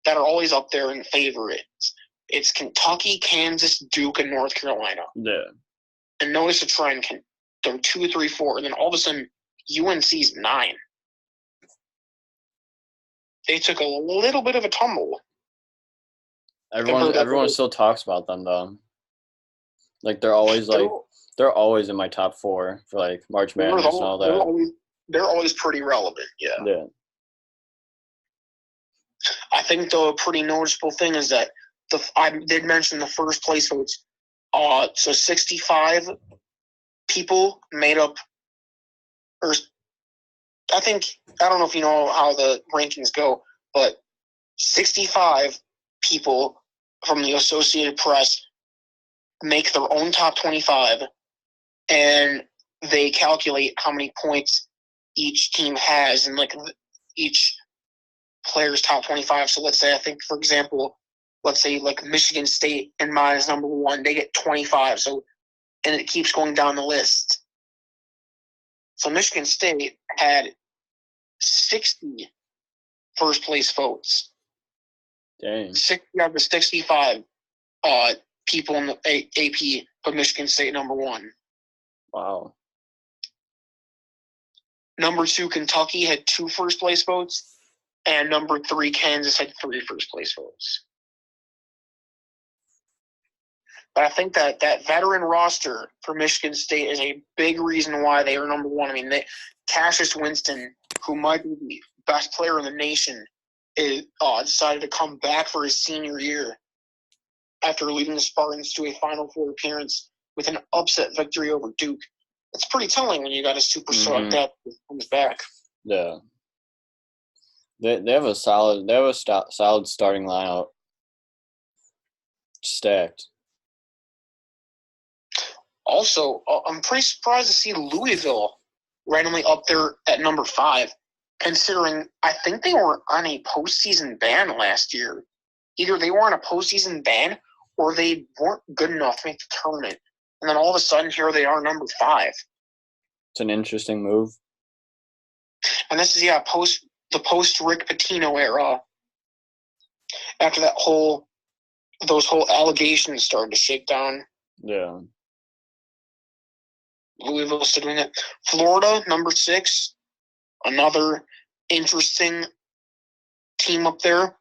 that are always up there in favorites. It's Kentucky, Kansas, Duke, and North Carolina. Yeah. And notice the trend. They're 2, 3, 4, and then all of a sudden, UNC's 9. They took a little bit of a tumble. Everyone still talks about them though. They're always in my top 4 for March Madness and all that. They're always pretty relevant. Yeah. Yeah. I think the pretty noticeable thing is that I did mention the first place votes. So 65 people made up, or I don't know if you know how the rankings go, but 65 people from the Associated Press make their own top 25, and they calculate how many points each team has and like each player's top 25. So let's say, I think, for example, let's say like Michigan State and mine is number 1, they get 25. So, and it keeps going down the list. So Michigan State had 60 first place votes. Dang. 60 out of 65 people in the AP put Michigan State number 1. Wow. Number 2, Kentucky had 2 first place votes, and number 3, Kansas had 3 first place votes. But I think that veteran roster for Michigan State is a big reason why they are number 1. I mean, Cassius Winston, who might be the best player in the nation, decided to come back for his senior year after leading the Spartans to a Final Four appearance with an upset victory over Duke. It's pretty telling when you got a superstar like that who comes back. Yeah. They have a solid starting lineup. Stacked. Also, I'm pretty surprised to see Louisville randomly up there at number 5, considering I think they were on a postseason ban last year. Either they were on a postseason ban or they weren't good enough to make the tournament. And then all of a sudden, here they are, number 5. It's an interesting move. And this is, the post Rick Pitino era. After those whole allegations started to shake down. Yeah. Louisville still doing it. Florida, number 6. Another interesting team up there.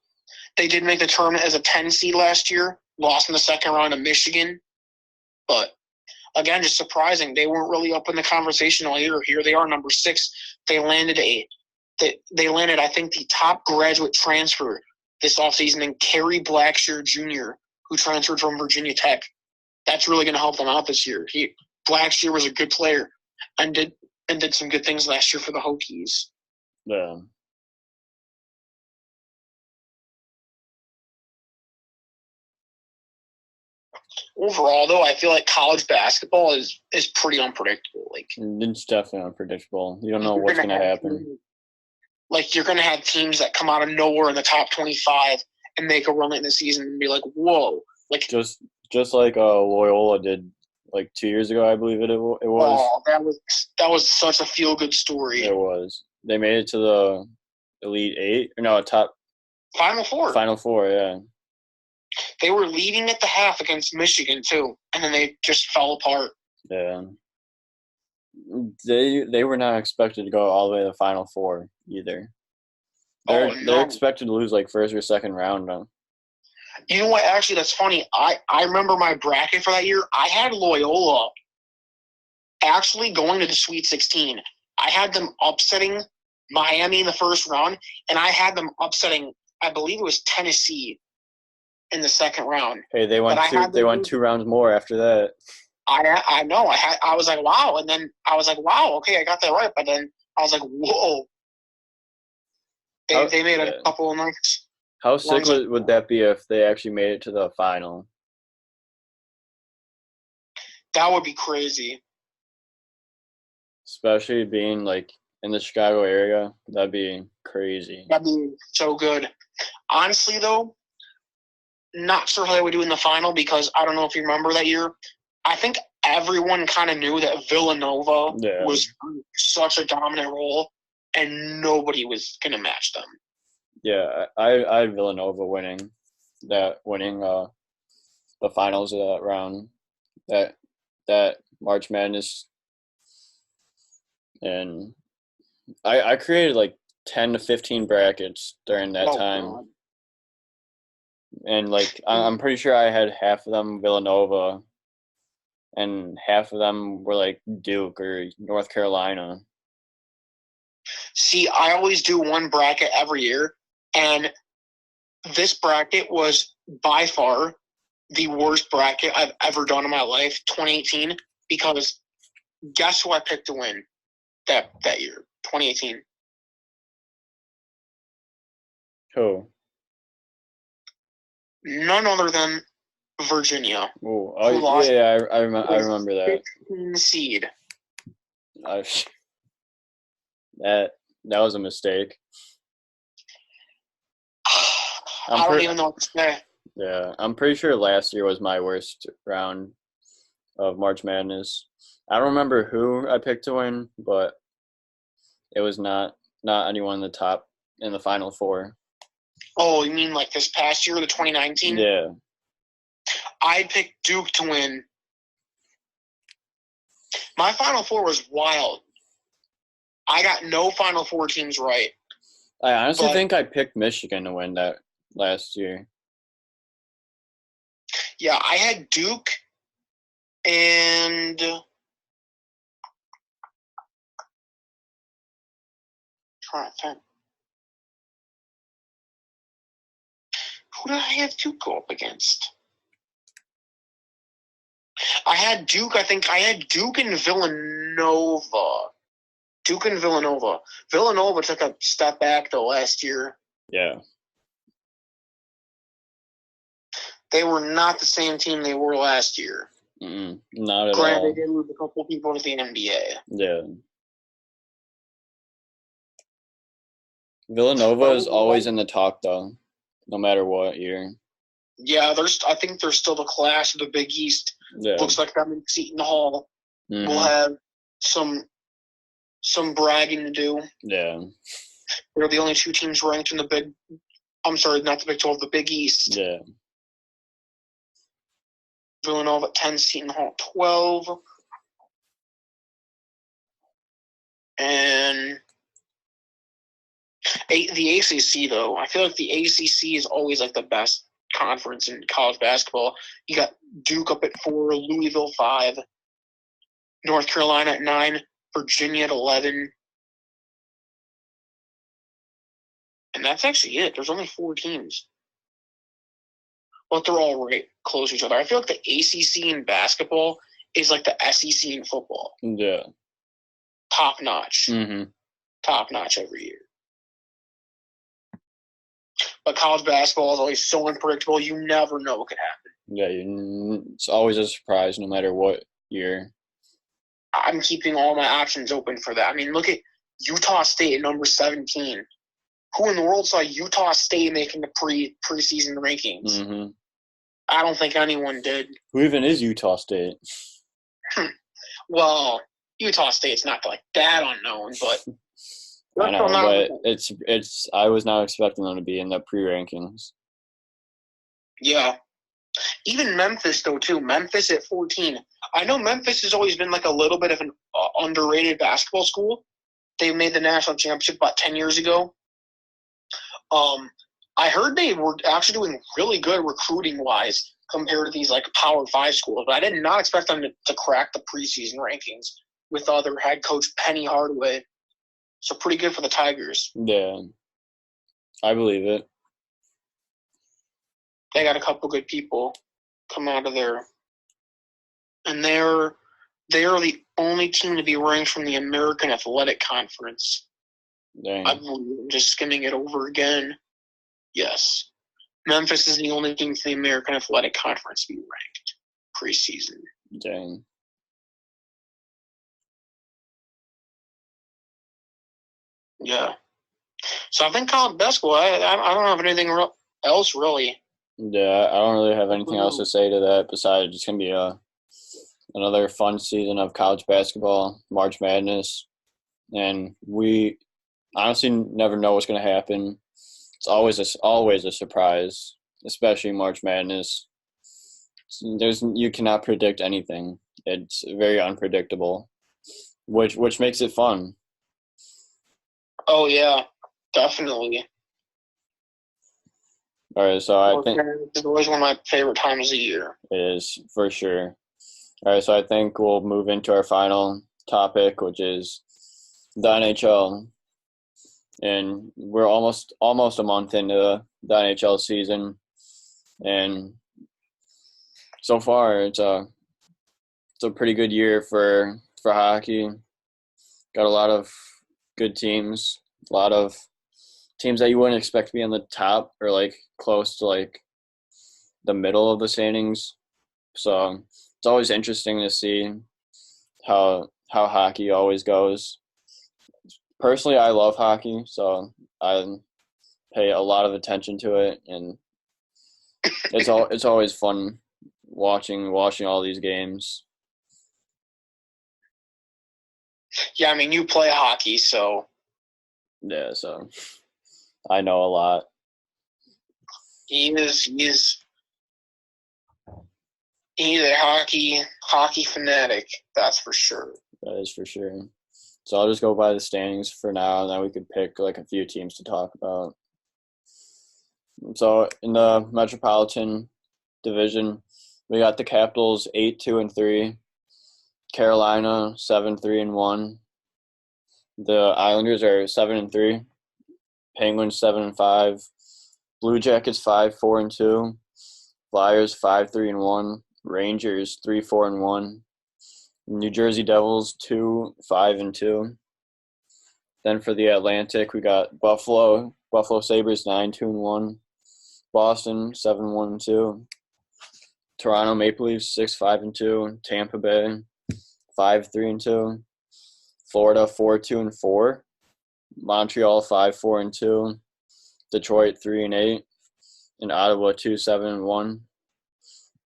They did make the tournament as a 10 seed last year. Lost in the second round to Michigan. But, again, just surprising. They weren't really up in the conversation all year. Here they are, number 6. They landed, I think, the top graduate transfer this offseason in Kerry Blackshear Jr., who transferred from Virginia Tech. That's really going to help them out this year. Blackshear was a good player and did some good things last year for the Hokies. Yeah. Overall, though, I feel like college basketball is pretty unpredictable. Like, it's definitely unpredictable. You don't know what's going to happen. Like, you're going to have teams that come out of nowhere in the top 25 and make a run late in the season and be like, whoa. Like, just like Loyola did like 2 years ago, I believe it was. Oh, that was such a feel-good story. It was. They made it to the Elite Eight. No, top Final Four. Final Four, yeah. They were leading at the half against Michigan too, and then they just fell apart. Yeah. They were not expected to go all the way to the Final Four either. They're expected to lose like first or second round now. You know what? Actually, that's funny. I remember my bracket for that year. I had Loyola actually going to the Sweet 16. I had them upsetting Miami in the first round, and I had them upsetting, I believe it was Tennessee in the second round. Hey, they won two rounds more after that. I know. I was like, wow. And then I was like, wow, okay, I got that right. But then I was like, whoa. They made a couple of nights. How sick would that be if they actually made it to the final? That would be crazy. Especially being like in the Chicago area. That'd be crazy. That'd be so good. Honestly, though, not sure how they would do in the final because I don't know if you remember that year. I think everyone kind of knew that Villanova was such a dominant role, and nobody was going to match them. Yeah, I had Villanova winning the finals of that round, that March Madness, and I created like 10 to 15 brackets during that time. God. And like I'm pretty sure I had half of them Villanova, and half of them were like Duke or North Carolina. See, I always do one bracket every year, and this bracket was by far the worst bracket I've ever done in my life, 2018, because guess who I picked to win that year, 2018? Who? None other than Virginia, Oh, who lost yeah, I with remember that. 15 seed. I, that was a mistake. I don't even know what to say. Yeah, I'm pretty sure last year was my worst round of March Madness. I don't remember who I picked to win, but it was not anyone in the top in the Final Four. Oh, you mean like this past year, the 2019? Yeah. I picked Duke to win. My Final Four was wild. I got no Final Four teams right. I honestly think I picked Michigan to win that last year. Yeah, I had Duke and trying to think. Who did I have Duke go up against? I had Duke. I think I had Duke and Villanova. Villanova took a step back though last year. Yeah. They were not the same team they were last year. Not at all. Granted, they did lose a couple people to the NBA. Yeah. Villanova is always in the talk, though, no matter what year. Yeah, I think they're still the class of the Big East. Yeah. Looks like them in Seton Hall will have some bragging to do. Yeah. They're the only two teams ranked in the Big. I'm sorry, not the Big 12, the Big East. Yeah. Villanova at 10, Seton Hall 12. And the ACC, though, I feel like the ACC is always like the best conference in college basketball. You got Duke up at 4, Louisville 5, North Carolina at 9, Virginia at 11. And that's actually it. There's only 4 teams. But they're all right close to each other. I feel like the ACC in basketball is like the SEC in football. Yeah. Top notch. Top notch every year. But college basketball is always so unpredictable. You never know what could happen. Yeah, it's always a surprise no matter what year. I'm keeping all my options open for that. I mean, look at Utah State at number 17. Who in the world saw Utah State making the preseason rankings? I don't think anyone did. Who even is Utah State? Well, Utah State's not like that unknown, but I know, but it's. I was not expecting them to be in the pre-rankings. Yeah, even Memphis though too. Memphis at 14. I know Memphis has always been like a little bit of an underrated basketball school. They made the national championship about 10 years ago. I heard they were actually doing really good recruiting-wise compared to these like Power 5 schools, but I did not expect them to crack the preseason rankings with other head coach Penny Hardaway. So pretty good for the Tigers. Yeah, I believe it. They got a couple good people come out of there, and they're the only team to be ranked from the American Athletic Conference. Dang. I'm just skimming it over again. Yes. Memphis is the only team for the American Athletic Conference to be ranked preseason. Dang. Yeah. So I think college basketball, I don't have anything else really. Yeah, I don't really have anything else to say to that besides it's going to be another fun season of college basketball, March Madness. And we honestly never know what's going to happen. It's always a surprise, especially March Madness. You cannot predict anything. It's very unpredictable, which makes it fun. Oh yeah, definitely. All right, so I think it's always one of my favorite times of the year. It is for sure. All right, so I think we'll move into our final topic, which is the NHL. And we're almost a month into the NHL season, and so far it's a pretty good year for hockey. Got a lot of good teams, a lot of teams that you wouldn't expect to be on the top or like close to like the middle of the standings. So it's always interesting to see how hockey always goes. Personally, I love hockey, so I pay a lot of attention to it, and it's always fun watching all these games. Yeah, I mean, you play hockey, so Yeah, so I know a lot. he's a hockey fanatic, that's for sure. That is for sure. So I'll just go by the standings for now, and then we could pick like a few teams to talk about. So in the Metropolitan Division, we got the Capitals 8-2-3, Carolina 7-3-1. The Islanders are 7-3, Penguins 7-5, Blue Jackets 5-4-2, Flyers 5-3-1, Rangers 3-4-1, New Jersey Devils 2-5-2. Then for the Atlantic, we got Buffalo Sabres 9-2-1, Boston 7-1-2, Toronto Maple Leafs 6-5-2, Tampa Bay 5-3-2, Florida 4-2-4, Montreal 5-4-2, Detroit 3-8, and Ottawa 2-7-1.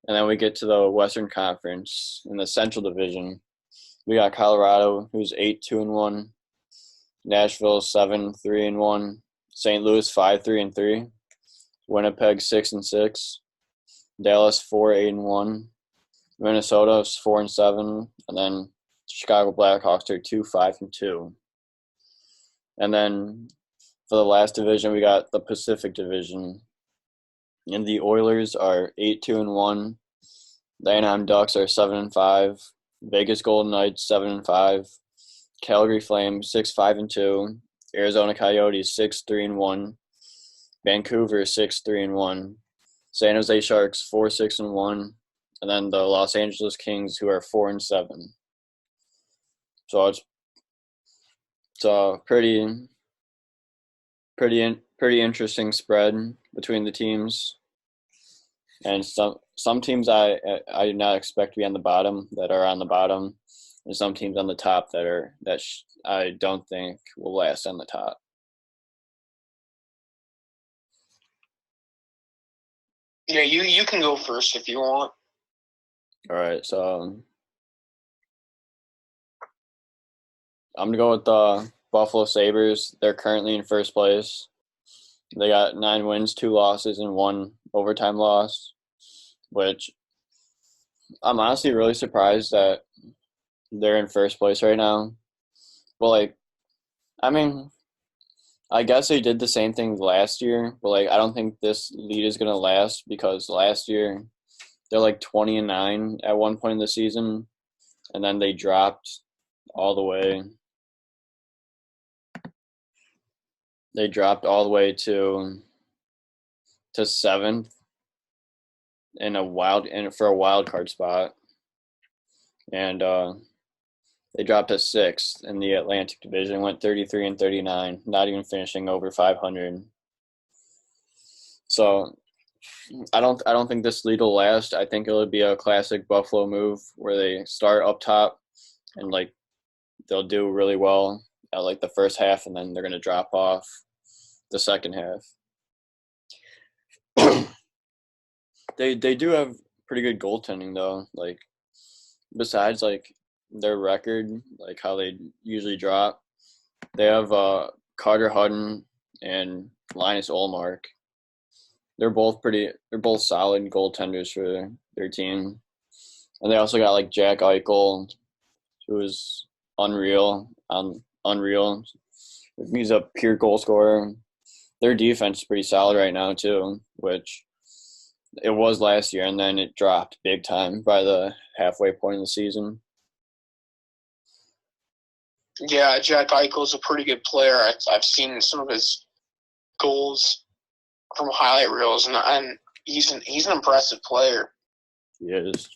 And then we get to the Western Conference in the Central Division. We got Colorado, who's 8-2-1, Nashville 7-3-1, St. Louis 5-3-3, Winnipeg 6-6, Dallas 4-8-1, Minnesota 4-7, and then Chicago Blackhawks are 2-5-2. And then for the last division, we got the Pacific Division, and the Oilers are 8-2-1, the Anaheim Ducks are 7-5, Vegas Golden Knights 7-5, Calgary Flames 6-5-2, Arizona Coyotes 6-3-1, Vancouver 6-3-1, San Jose Sharks 4-6-1, and then the Los Angeles Kings, who are 4-7. So it's a pretty interesting spread between the teams, and some teams I do not expect to be on the bottom that are on the bottom, and some teams on the top that I don't think will last on the top. Yeah, you can go first if you want. All right, so I'm going to go with the Buffalo Sabres. They're currently in first place. They got 9 wins, 2 losses, and 1 overtime loss, which I'm honestly really surprised that they're in first place right now. But, I mean, I guess they did the same thing last year, but, I don't think this lead is going to last because last year they're 20-9 at one point in the season, and then they dropped all the way. They dropped all the way to 7th for a wild card spot, and they dropped to 6th in the Atlantic Division. Went 33-39, not even finishing over 500. So I don't think this lead will last. I think it'll be a classic Buffalo move where they start up top and they'll do really well at the first half, and then they're gonna drop off the second half. They do have pretty good goaltending though. Besides their record, how they usually drop, they have Carter Hutton and Linus Ullmark. They're both solid goaltenders for their team, and they also got Jack Eichel, who is unreal. He's a pure goal scorer. Their defense is pretty solid right now too, which it was last year, and then it dropped big time by the halfway point of the season. Yeah, Jack Eichel's a pretty good player. I've seen some of his goals from highlight reels, and he's an impressive player. He is.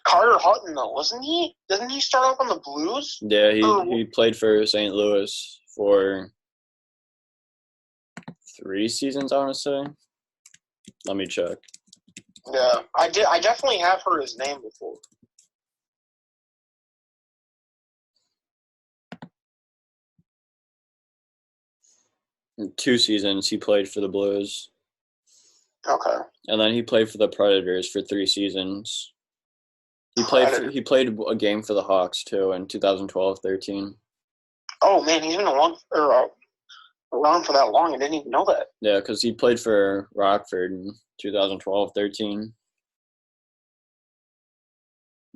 Carter Hutton, though, wasn't he? Doesn't he start off on the Blues? Yeah, he played for St. Louis for 3 seasons, I want to say. Let me check. Yeah, I definitely have heard his name before. In 2 seasons, he played for the Blues. Okay. And then he played for the Predators for 3 seasons. He played a game for the Hawks, too, in 2012-13. Oh, man, he's been around for that long. I didn't even know that. Yeah, because he played for Rockford in 2012-13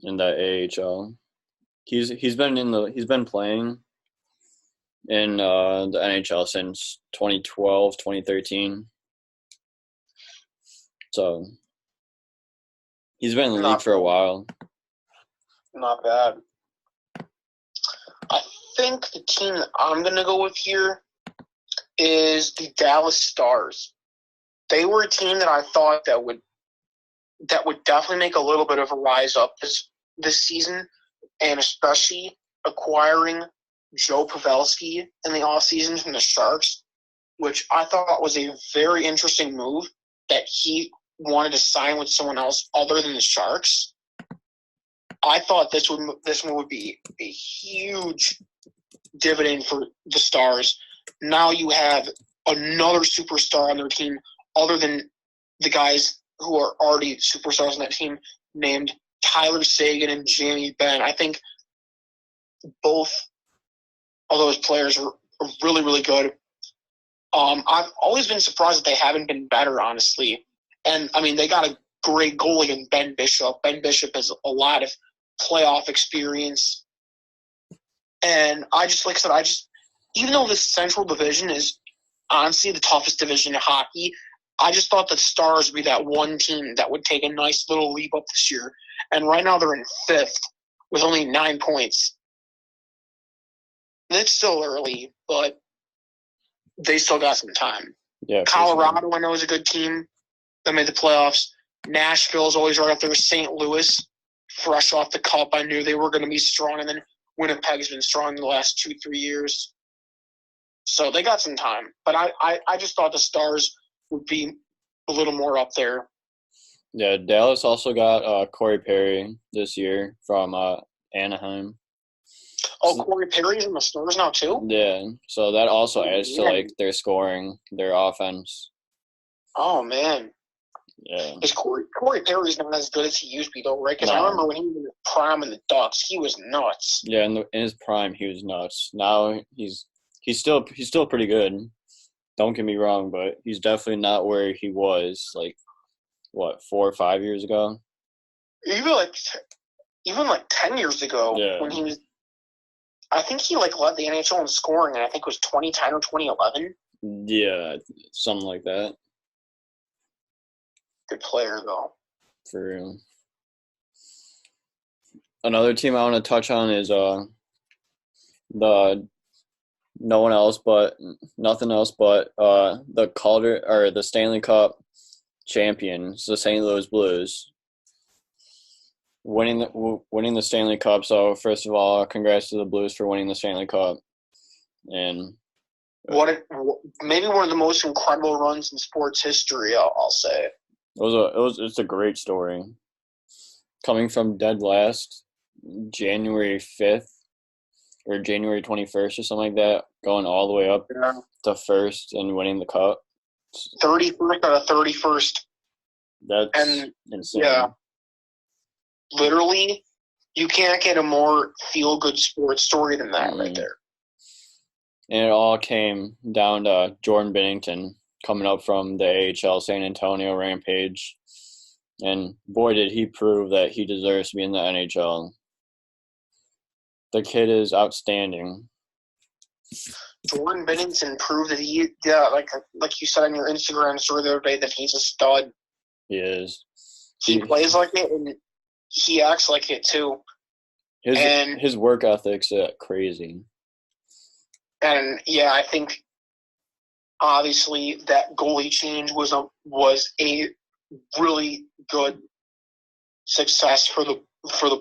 in the AHL. He's been playing in the NHL since 2012, 2013. So he's been in the league for a while. Not bad. I think the team that I'm going to go with here is the Dallas Stars. They were a team that I thought that would definitely make a little bit of a rise up this season, and especially acquiring Joe Pavelski in the offseason from the Sharks, which I thought was a very interesting move that he wanted to sign with someone else other than the Sharks. I thought this move would be a huge dividend for the Stars. Now you have another superstar on their team other than the guys who are already superstars on that team, named Tyler Seguin and Jamie Benn. I think both of those players are really, really good. I've always been surprised that they haven't been better, honestly. And, I mean, they got a great goalie in Ben Bishop. Ben Bishop has a lot of playoff experience. And even though this Central Division is honestly the toughest division in hockey, I just thought the Stars would be that one team that would take a nice little leap up this year. And right now they're in 5th with only 9 points. And it's still early, but they still got some time. Yeah, Colorado, I know, is a good team that made the playoffs. Nashville's always right up there. St. Louis, fresh off the cup, I knew they were going to be strong. And then Winnipeg's been strong in the last 2-3 years. So they got some time. But I just thought the Stars would be a little more up there. Yeah, Dallas also got Corey Perry this year from Anaheim. Oh, Corey Perry's in the Stars now too? Yeah, so that also adds to like their scoring, their offense. Oh, man. Yeah. Because Corey Perry's not as good as he used to be, though, right? Because I remember when he was in the prime in the Ducks, he was nuts. Yeah, in his prime, he was nuts. Now he's still pretty good. Don't get me wrong, but he's definitely not where he was, like, what, 4 or 5 years ago? Even 10 years ago, when he was – I think he, led the NHL in scoring, and I think it was 2010 or 2011. Yeah, something like that. Good player, though. For real. Another team I want to touch on is nothing else but the Stanley Cup champions, the St. Louis Blues, winning the Stanley Cup. So first of all, congrats to the Blues for winning the Stanley Cup, and maybe one of the most incredible runs in sports history. I'll say it's a great story. Coming from dead last, January 5th or January 21st or something like that, going all the way up to first and winning the cup. 31st out of 31st. That's insane. Yeah. Literally, you can't get a more feel-good sports story than that right there. And it all came down to Jordan Binnington coming up from the AHL San Antonio Rampage. And boy, did he prove that he deserves to be in the NHL. The kid is outstanding. Jordan Binnington proved that like you said on your Instagram story the other day, that he's a stud. He is. He plays like it, and he acts like it too. His work ethic's crazy. And yeah, I think obviously that goalie change was a really good success for the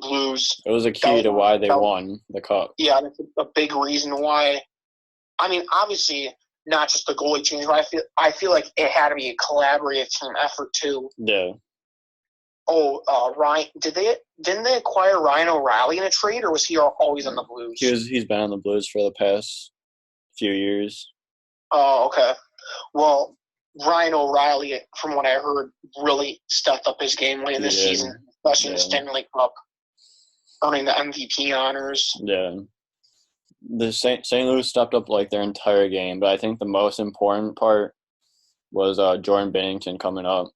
Blues. It was a key to why they won the cup. Yeah, that's a big reason why. I mean, obviously, not just the goalie change, but I feel like it had to be a collaborative team effort too. Yeah. Ryan, didn't they acquire Ryan O'Reilly in a trade, or was he always on the Blues? He's been on the Blues for the past few years. Oh, okay. Well, Ryan O'Reilly, from what I heard, really stepped up his game late in the season, especially in the Stanley Cup, earning the MVP honors. Yeah. The St. Louis stepped up like their entire game, but I think the most important part was Jordan Binnington coming up.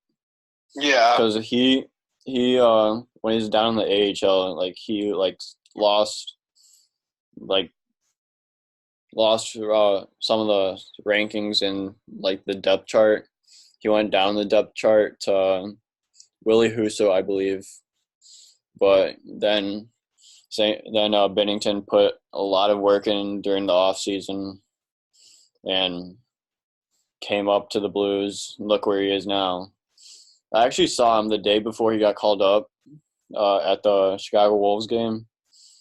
Yeah. Because he when he's down in the AHL, like he lost some of the rankings in like the depth chart. He went down the depth chart to Willie Husso, I believe. But then Binnington put a lot of work in during the off season and came up to the Blues. Look where he is now. I actually saw him the day before he got called up at the Chicago Wolves game.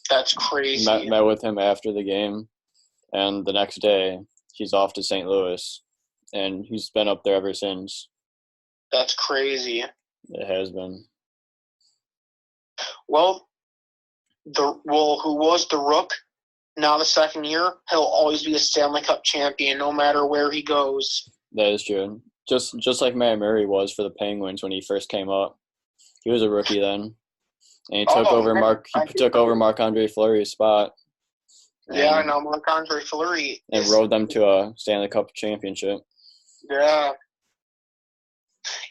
That's crazy. Met with him after the game, and the next day he's off to St. Louis, and he's been up there ever since. That's crazy. It has been. Well, who was the Rook? Now the second year, he'll always be a Stanley Cup champion, no matter where he goes. That is true. Just like Matt Murray was for the Penguins when he first came up. He was a rookie then, and he took over Marc-Andre Fleury's spot. Yeah, I know Marc-Andre Fleury. And rode them to a Stanley Cup championship. Yeah.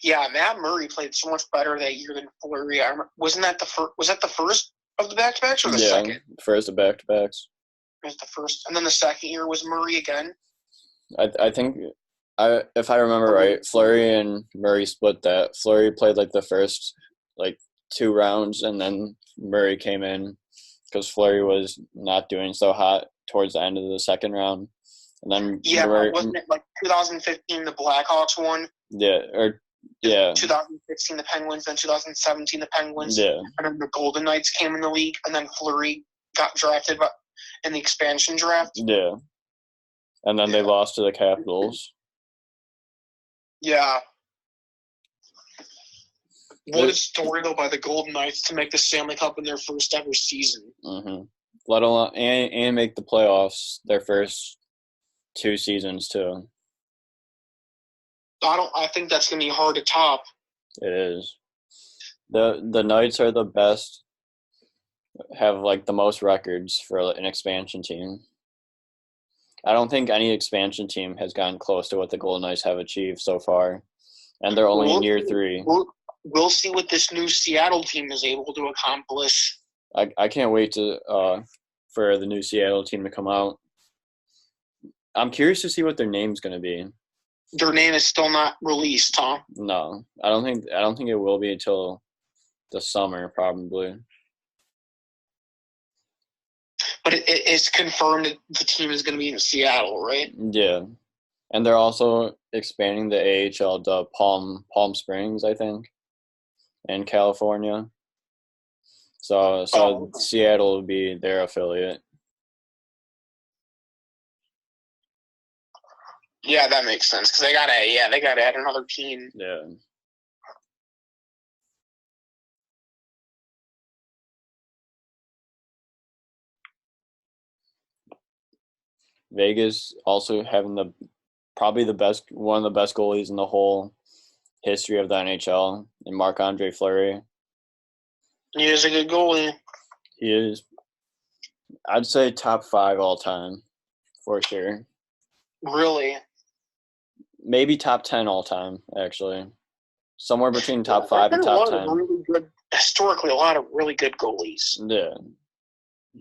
Yeah, Matt Murray played so much better that year than Fleury. Wasn't that the first? Was that the first of the back-to-backs or the second? First of back-to-backs. It was the first, and then the second year was Murray again. I think, if I remember right, Fleury and Murray split that. Fleury played like the first 2 rounds, and then Murray came in because Fleury was not doing so hot towards the end of the second round. And then wasn't it like 2015 the Blackhawks won? Yeah. 2016 the Penguins, then 2017 the Penguins. Yeah. And then the Golden Knights came in the league, and then Fleury got drafted in the expansion draft. Yeah. And then they lost to the Capitals. Yeah. What a story, though, by the Golden Knights to make the Stanley Cup in their first ever season. Mm-hmm. Let alone and make the playoffs their first 2 seasons too. I think that's going to be hard to top. It is. The Knights are the best. Have the most records for an expansion team. I don't think any expansion team has gotten close to what the Golden Knights have achieved so far, and they're only in year 3. We'll see what this new Seattle team is able to accomplish. I can't wait for the new Seattle team to come out. I'm curious to see what their name's going to be. Their name is still not released, huh? No, I don't think it will be until the summer, probably. But it's confirmed that the team is going to be in Seattle, right? Yeah, and they're also expanding the AHL to Palm Springs, I think, in California. So Seattle will be their affiliate. Yeah, that makes sense because they gotta add another team. Yeah. Vegas also having probably one of the best goalies in the whole history of the NHL, in Marc-Andre Fleury. He is a good goalie. He is. I'd say top 5 all time, for sure. Really? Maybe top 10 all time, actually. Somewhere between top 5 and top 10. Historically, a lot of really good goalies. Yeah,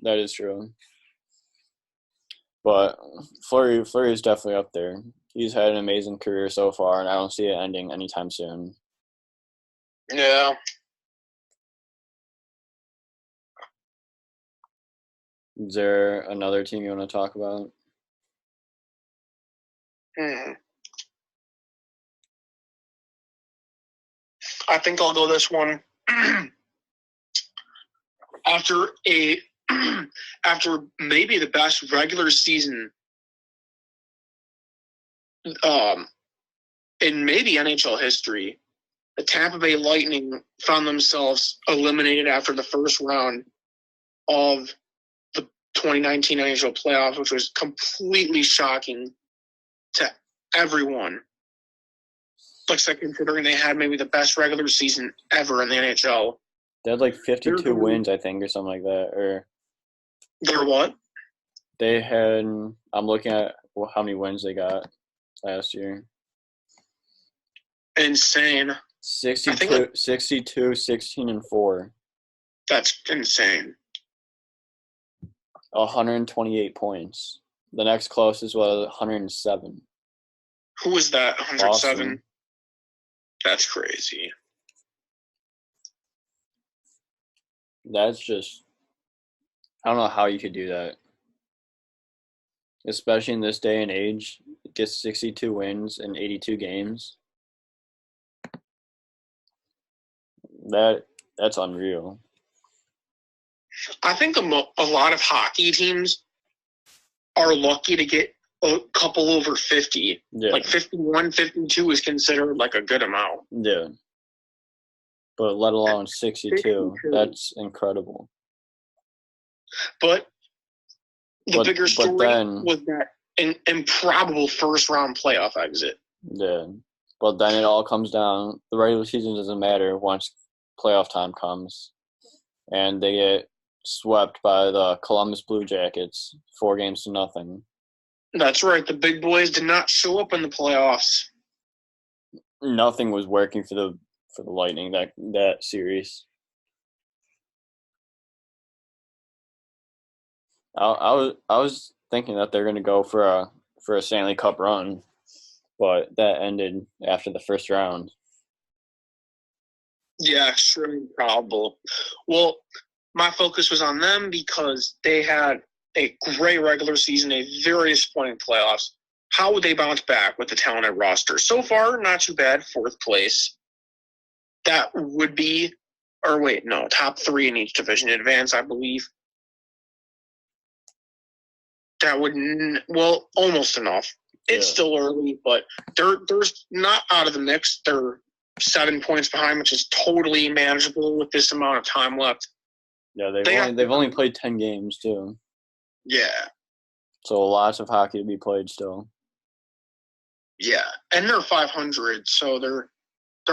that is true. But Fleury is definitely up there. He's had an amazing career so far, and I don't see it ending anytime soon. Yeah. Is there another team you want to talk about? I think I'll go this one. After maybe the best regular season in maybe NHL history, the Tampa Bay Lightning found themselves eliminated after the first round of the 2019 NHL playoffs, which was completely shocking to everyone. Like, considering they had maybe the best regular season ever in the NHL. They had like 52 wins, I think, or something like that. Or they're what? They had. I'm looking at how many wins they got last year. Insane. 62, 16-4. That's insane. 128 points. The next closest was 107. Who was that? 107? Boston. That's crazy. That's just, I don't know how you could do that. Especially in this day and age, get 62 wins in 82 games. That's unreal. I think a lot of hockey teams are lucky to get a couple over 50. Yeah. Like 51, 52 is considered like a good amount. Yeah. But let alone 62. That's incredible. But the bigger story was that an improbable first-round playoff exit. Yeah. But then it all comes down. The regular season doesn't matter once playoff time comes. And they get swept by the Columbus Blue Jackets 4-0. That's right. The big boys did not show up in the playoffs. Nothing was working for the Lightning that series. I was thinking that they're going to go for a Stanley Cup run, but that ended after the first round. Yeah, extremely probable. Well, my focus was on them because they had a great regular season, a very disappointing playoffs. How would they bounce back with the talented roster? So far, not too bad, 4th place. That would be, top 3 in each division advance, I believe. That would, almost enough. It's still early, but they're not out of the mix. They're 7 points behind, which is totally manageable with this amount of time left. Yeah, they've only played 10 games too. Yeah. So lots of hockey to be played still. Yeah, and they're 500, so they're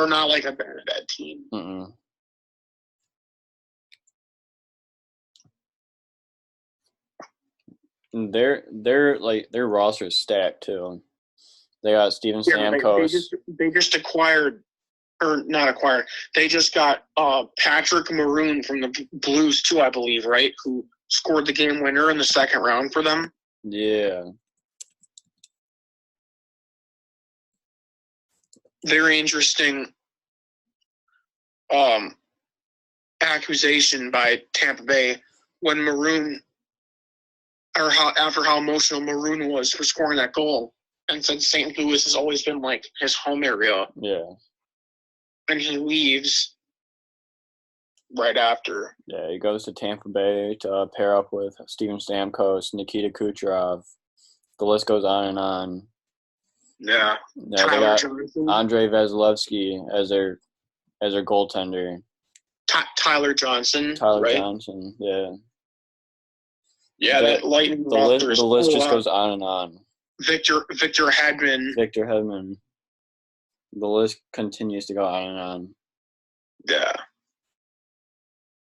not like a bad team. Mm-mm. Their roster is stacked too. They got Steven Stamkos. They just acquired, or not acquired. They just got Patrick Maroon from the Blues too, I believe, right? Who scored the game winner in the second round for them. Yeah. Very interesting accusation by Tampa Bay when Maroon, after how emotional Maroon was for scoring that goal, and said St. Louis has always been like his home area. Yeah. And he leaves right after. Yeah, he goes to Tampa Bay to pair up with Steven Stamkos, Nikita Kucherov. The list goes on and on. Yeah. They got Andrei Vasilevsky as their goaltender. Tyler Johnson. Johnson, yeah. Yeah, that Lightning roster. The list just goes on and on. Victor Hedman. The list continues to go on and on. Yeah.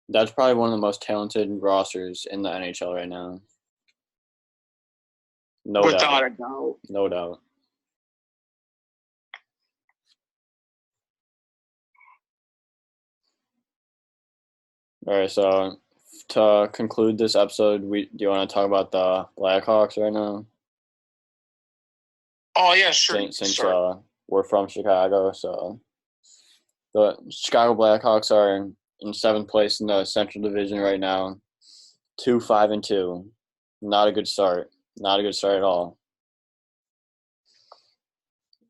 That's probably one of the most talented rosters in the NHL right now. Without a doubt. No doubt. All right, so to conclude this episode, do you want to talk about the Blackhawks right now? Oh, yeah, sure. Since we're from Chicago, so the Chicago Blackhawks are in 7th place in the Central Division right now, 5-2. Not a good start. Not a good start at all.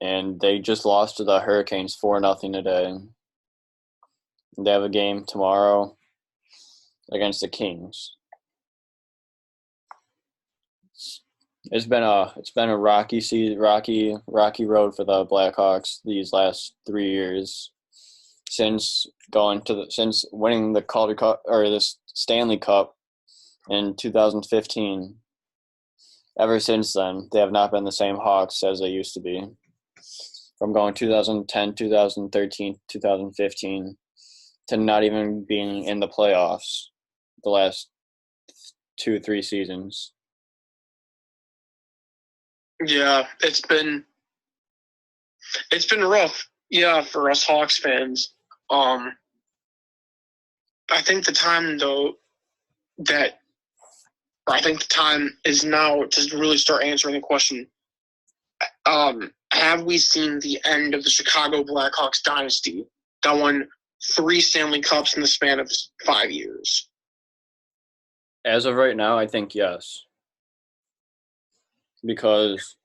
And they just lost to the Hurricanes 4-0 today. They have a game tomorrow against the Kings. It's been a rocky rocky road for the Blackhawks these last 3 years since since winning the Calder Cup or this Stanley Cup in 2015. Ever since then, they have not been the same Hawks as they used to be. From going 2010, 2013, 2015 to not even being in the playoffs the last 2-3 seasons. Yeah, it's been rough. Yeah, for us Hawks fans. I think the time though that I think the time is now to really start answering the question. Have we seen the end of the Chicago Blackhawks dynasty that won 3 Stanley Cups in the span of 5 years? As of right now, I think yes. Because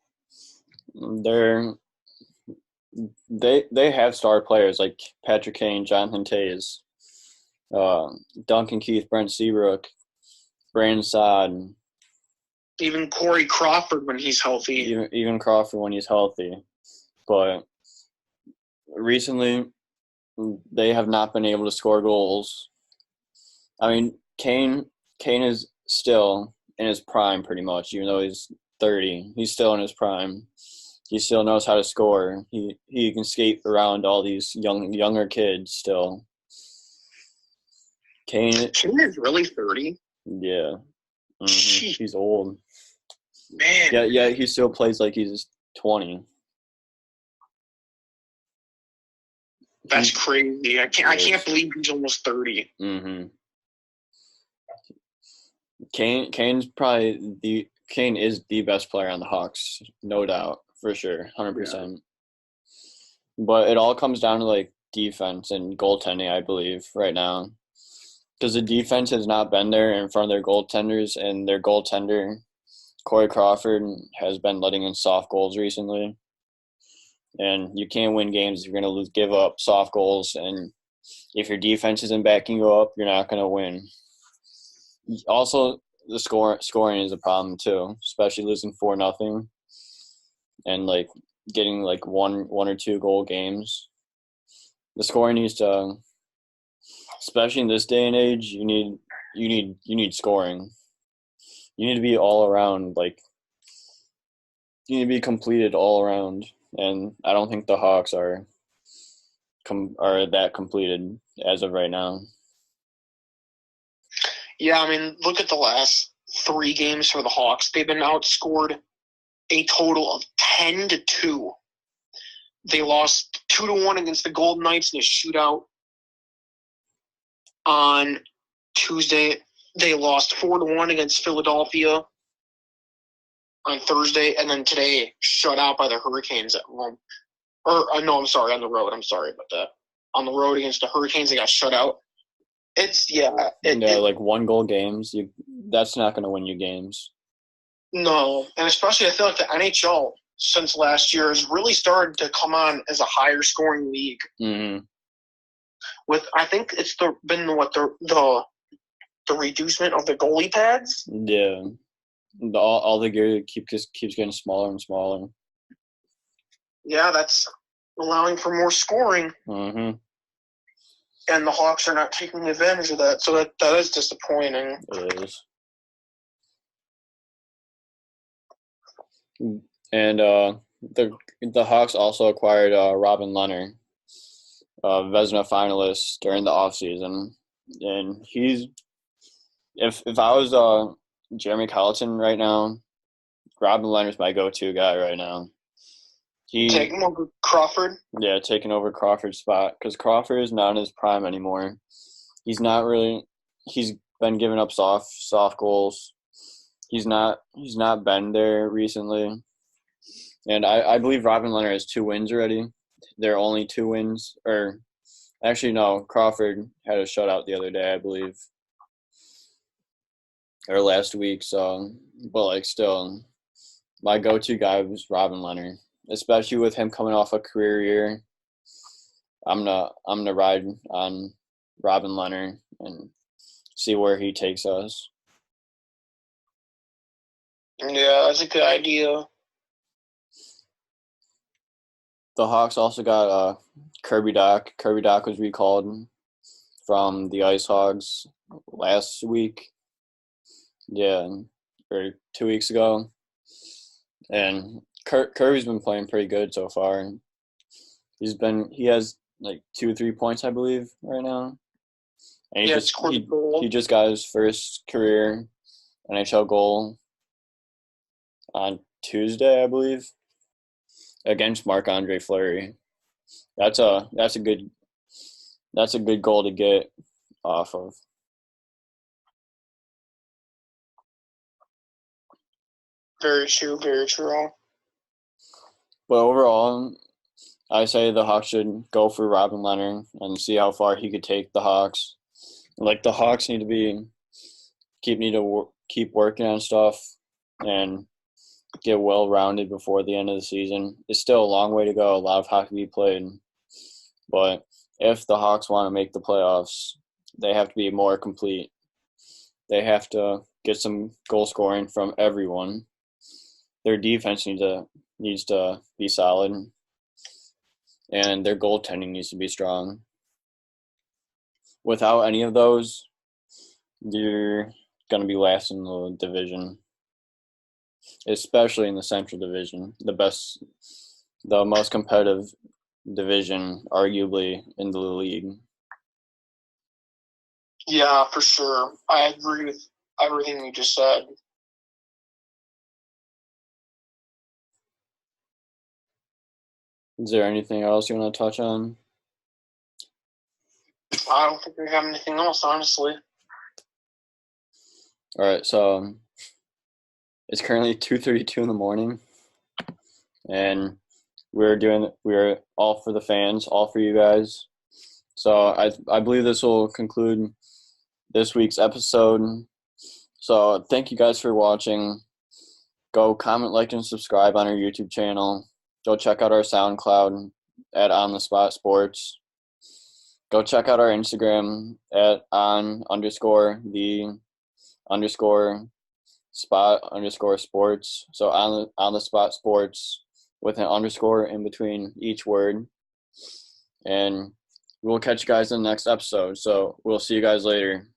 they have star players like Patrick Kane, Jonathan Toews, Duncan Keith, Brent Seabrook, Brandon Saad, even Corey Crawford when he's healthy. Even Crawford when he's healthy. But recently, they have not been able to score goals. I mean, Kane is still in his prime pretty much, even though he's 30. He's still in his prime. He still knows how to score. He can skate around all these younger kids still. Kane is really 30. Yeah. Mm-hmm. He's old. Man. Yeah, he still plays like he's 20. That's crazy. I can't believe he's almost 30. Mm-hmm. Kane is the best player on the Hawks, no doubt, for sure, 100%. Yeah. But it all comes down to like defense and goaltending, I believe, right now. Because the defense has not been there in front of their goaltenders, and their goaltender, Corey Crawford, has been letting in soft goals recently. And you can't win games if you're going to give up soft goals. And if your defense isn't backing you up, you're not going to win. Also, the scoring is a problem too, especially losing 4-0 and like getting like one or 2 goal games. The scoring needs to, especially in this day and age, you need scoring. You need to be all around, like you need to be completed all around, and I don't think the Hawks are that completed as of right now. Yeah, I mean, look at the last 3 games for the Hawks. They've been outscored a total of 10-2. They lost 2-1 against the Golden Knights in a shootout on Tuesday. They lost 4-1 against Philadelphia on Thursday, and then today shut out by the Hurricanes at home. No, I'm sorry, on the road. I'm sorry about that. On the road against the Hurricanes, they got shut out. Like 1-goal games. That's not going to win you games. No, and especially I feel like the NHL since last year has really started to come on as a higher scoring league. Mm-hmm. I think it's been the reducement of the goalie pads. Yeah, all the gear keeps getting smaller and smaller. Yeah, that's allowing for more scoring. Mm-hmm. And the Hawks are not taking advantage of that, so that is disappointing. It is. And the Hawks also acquired Robin Lehner, Vezina finalist during the offseason. And he's if I was Jeremy Colleton right now, Robin Lehner's my go-to guy right now. Taking over Crawford? Yeah, taking over Crawford's spot because Crawford is not in his prime anymore. He's been giving up soft goals. He's not been there recently. And I believe Robin Lehner has 2 wins already. They're only 2 wins. Or actually, no, Crawford had a shutout the other day, I believe. Or last week. So, but like still, my go-to guy was Robin Lehner. Especially with him coming off a career year. I'm gonna ride on Robin Lehner and see where he takes us. Yeah, that's a good idea. The Hawks also got Kirby Doc. Kirby Doc was recalled from the Ice Hogs last week. Yeah, or 2 weeks ago. And Kirby's been playing pretty good so far. He has like 2 3 points, I believe, right now. And Yeah, it's he goal. just got his first career NHL goal on Tuesday, I believe, against Marc-Andre Fleury. That's a good goal to get off of. Very true, very true. But overall, I say the Hawks should go for Robin Leonard and see how far he could take the Hawks. Like the Hawks need to keep working on stuff and get well rounded before the end of the season. It's still a long way to go. A lot of hockey to be played, but if the Hawks want to make the playoffs, they have to be more complete. They have to get some goal scoring from everyone. Their defense needs to be solid, and their goaltending needs to be strong. Without any of those, you're going to be last in the division, especially in the Central Division, the most competitive division, arguably, in the league. Yeah, for sure. I agree with everything you just said. Is there anything else you want to touch on? I don't think we have anything else, honestly. All right, so it's currently 2:32 in the morning, and we're all for the fans, all for you guys. So I believe this will conclude this week's episode. So thank you guys for watching. Go comment, like, and subscribe on our YouTube channel. Go check out our SoundCloud at On the Spot Sports. Go check out our Instagram at on_the_spot_sports. So on the spot sports with an underscore in between each word. And we'll catch you guys in the next episode. So we'll see you guys later.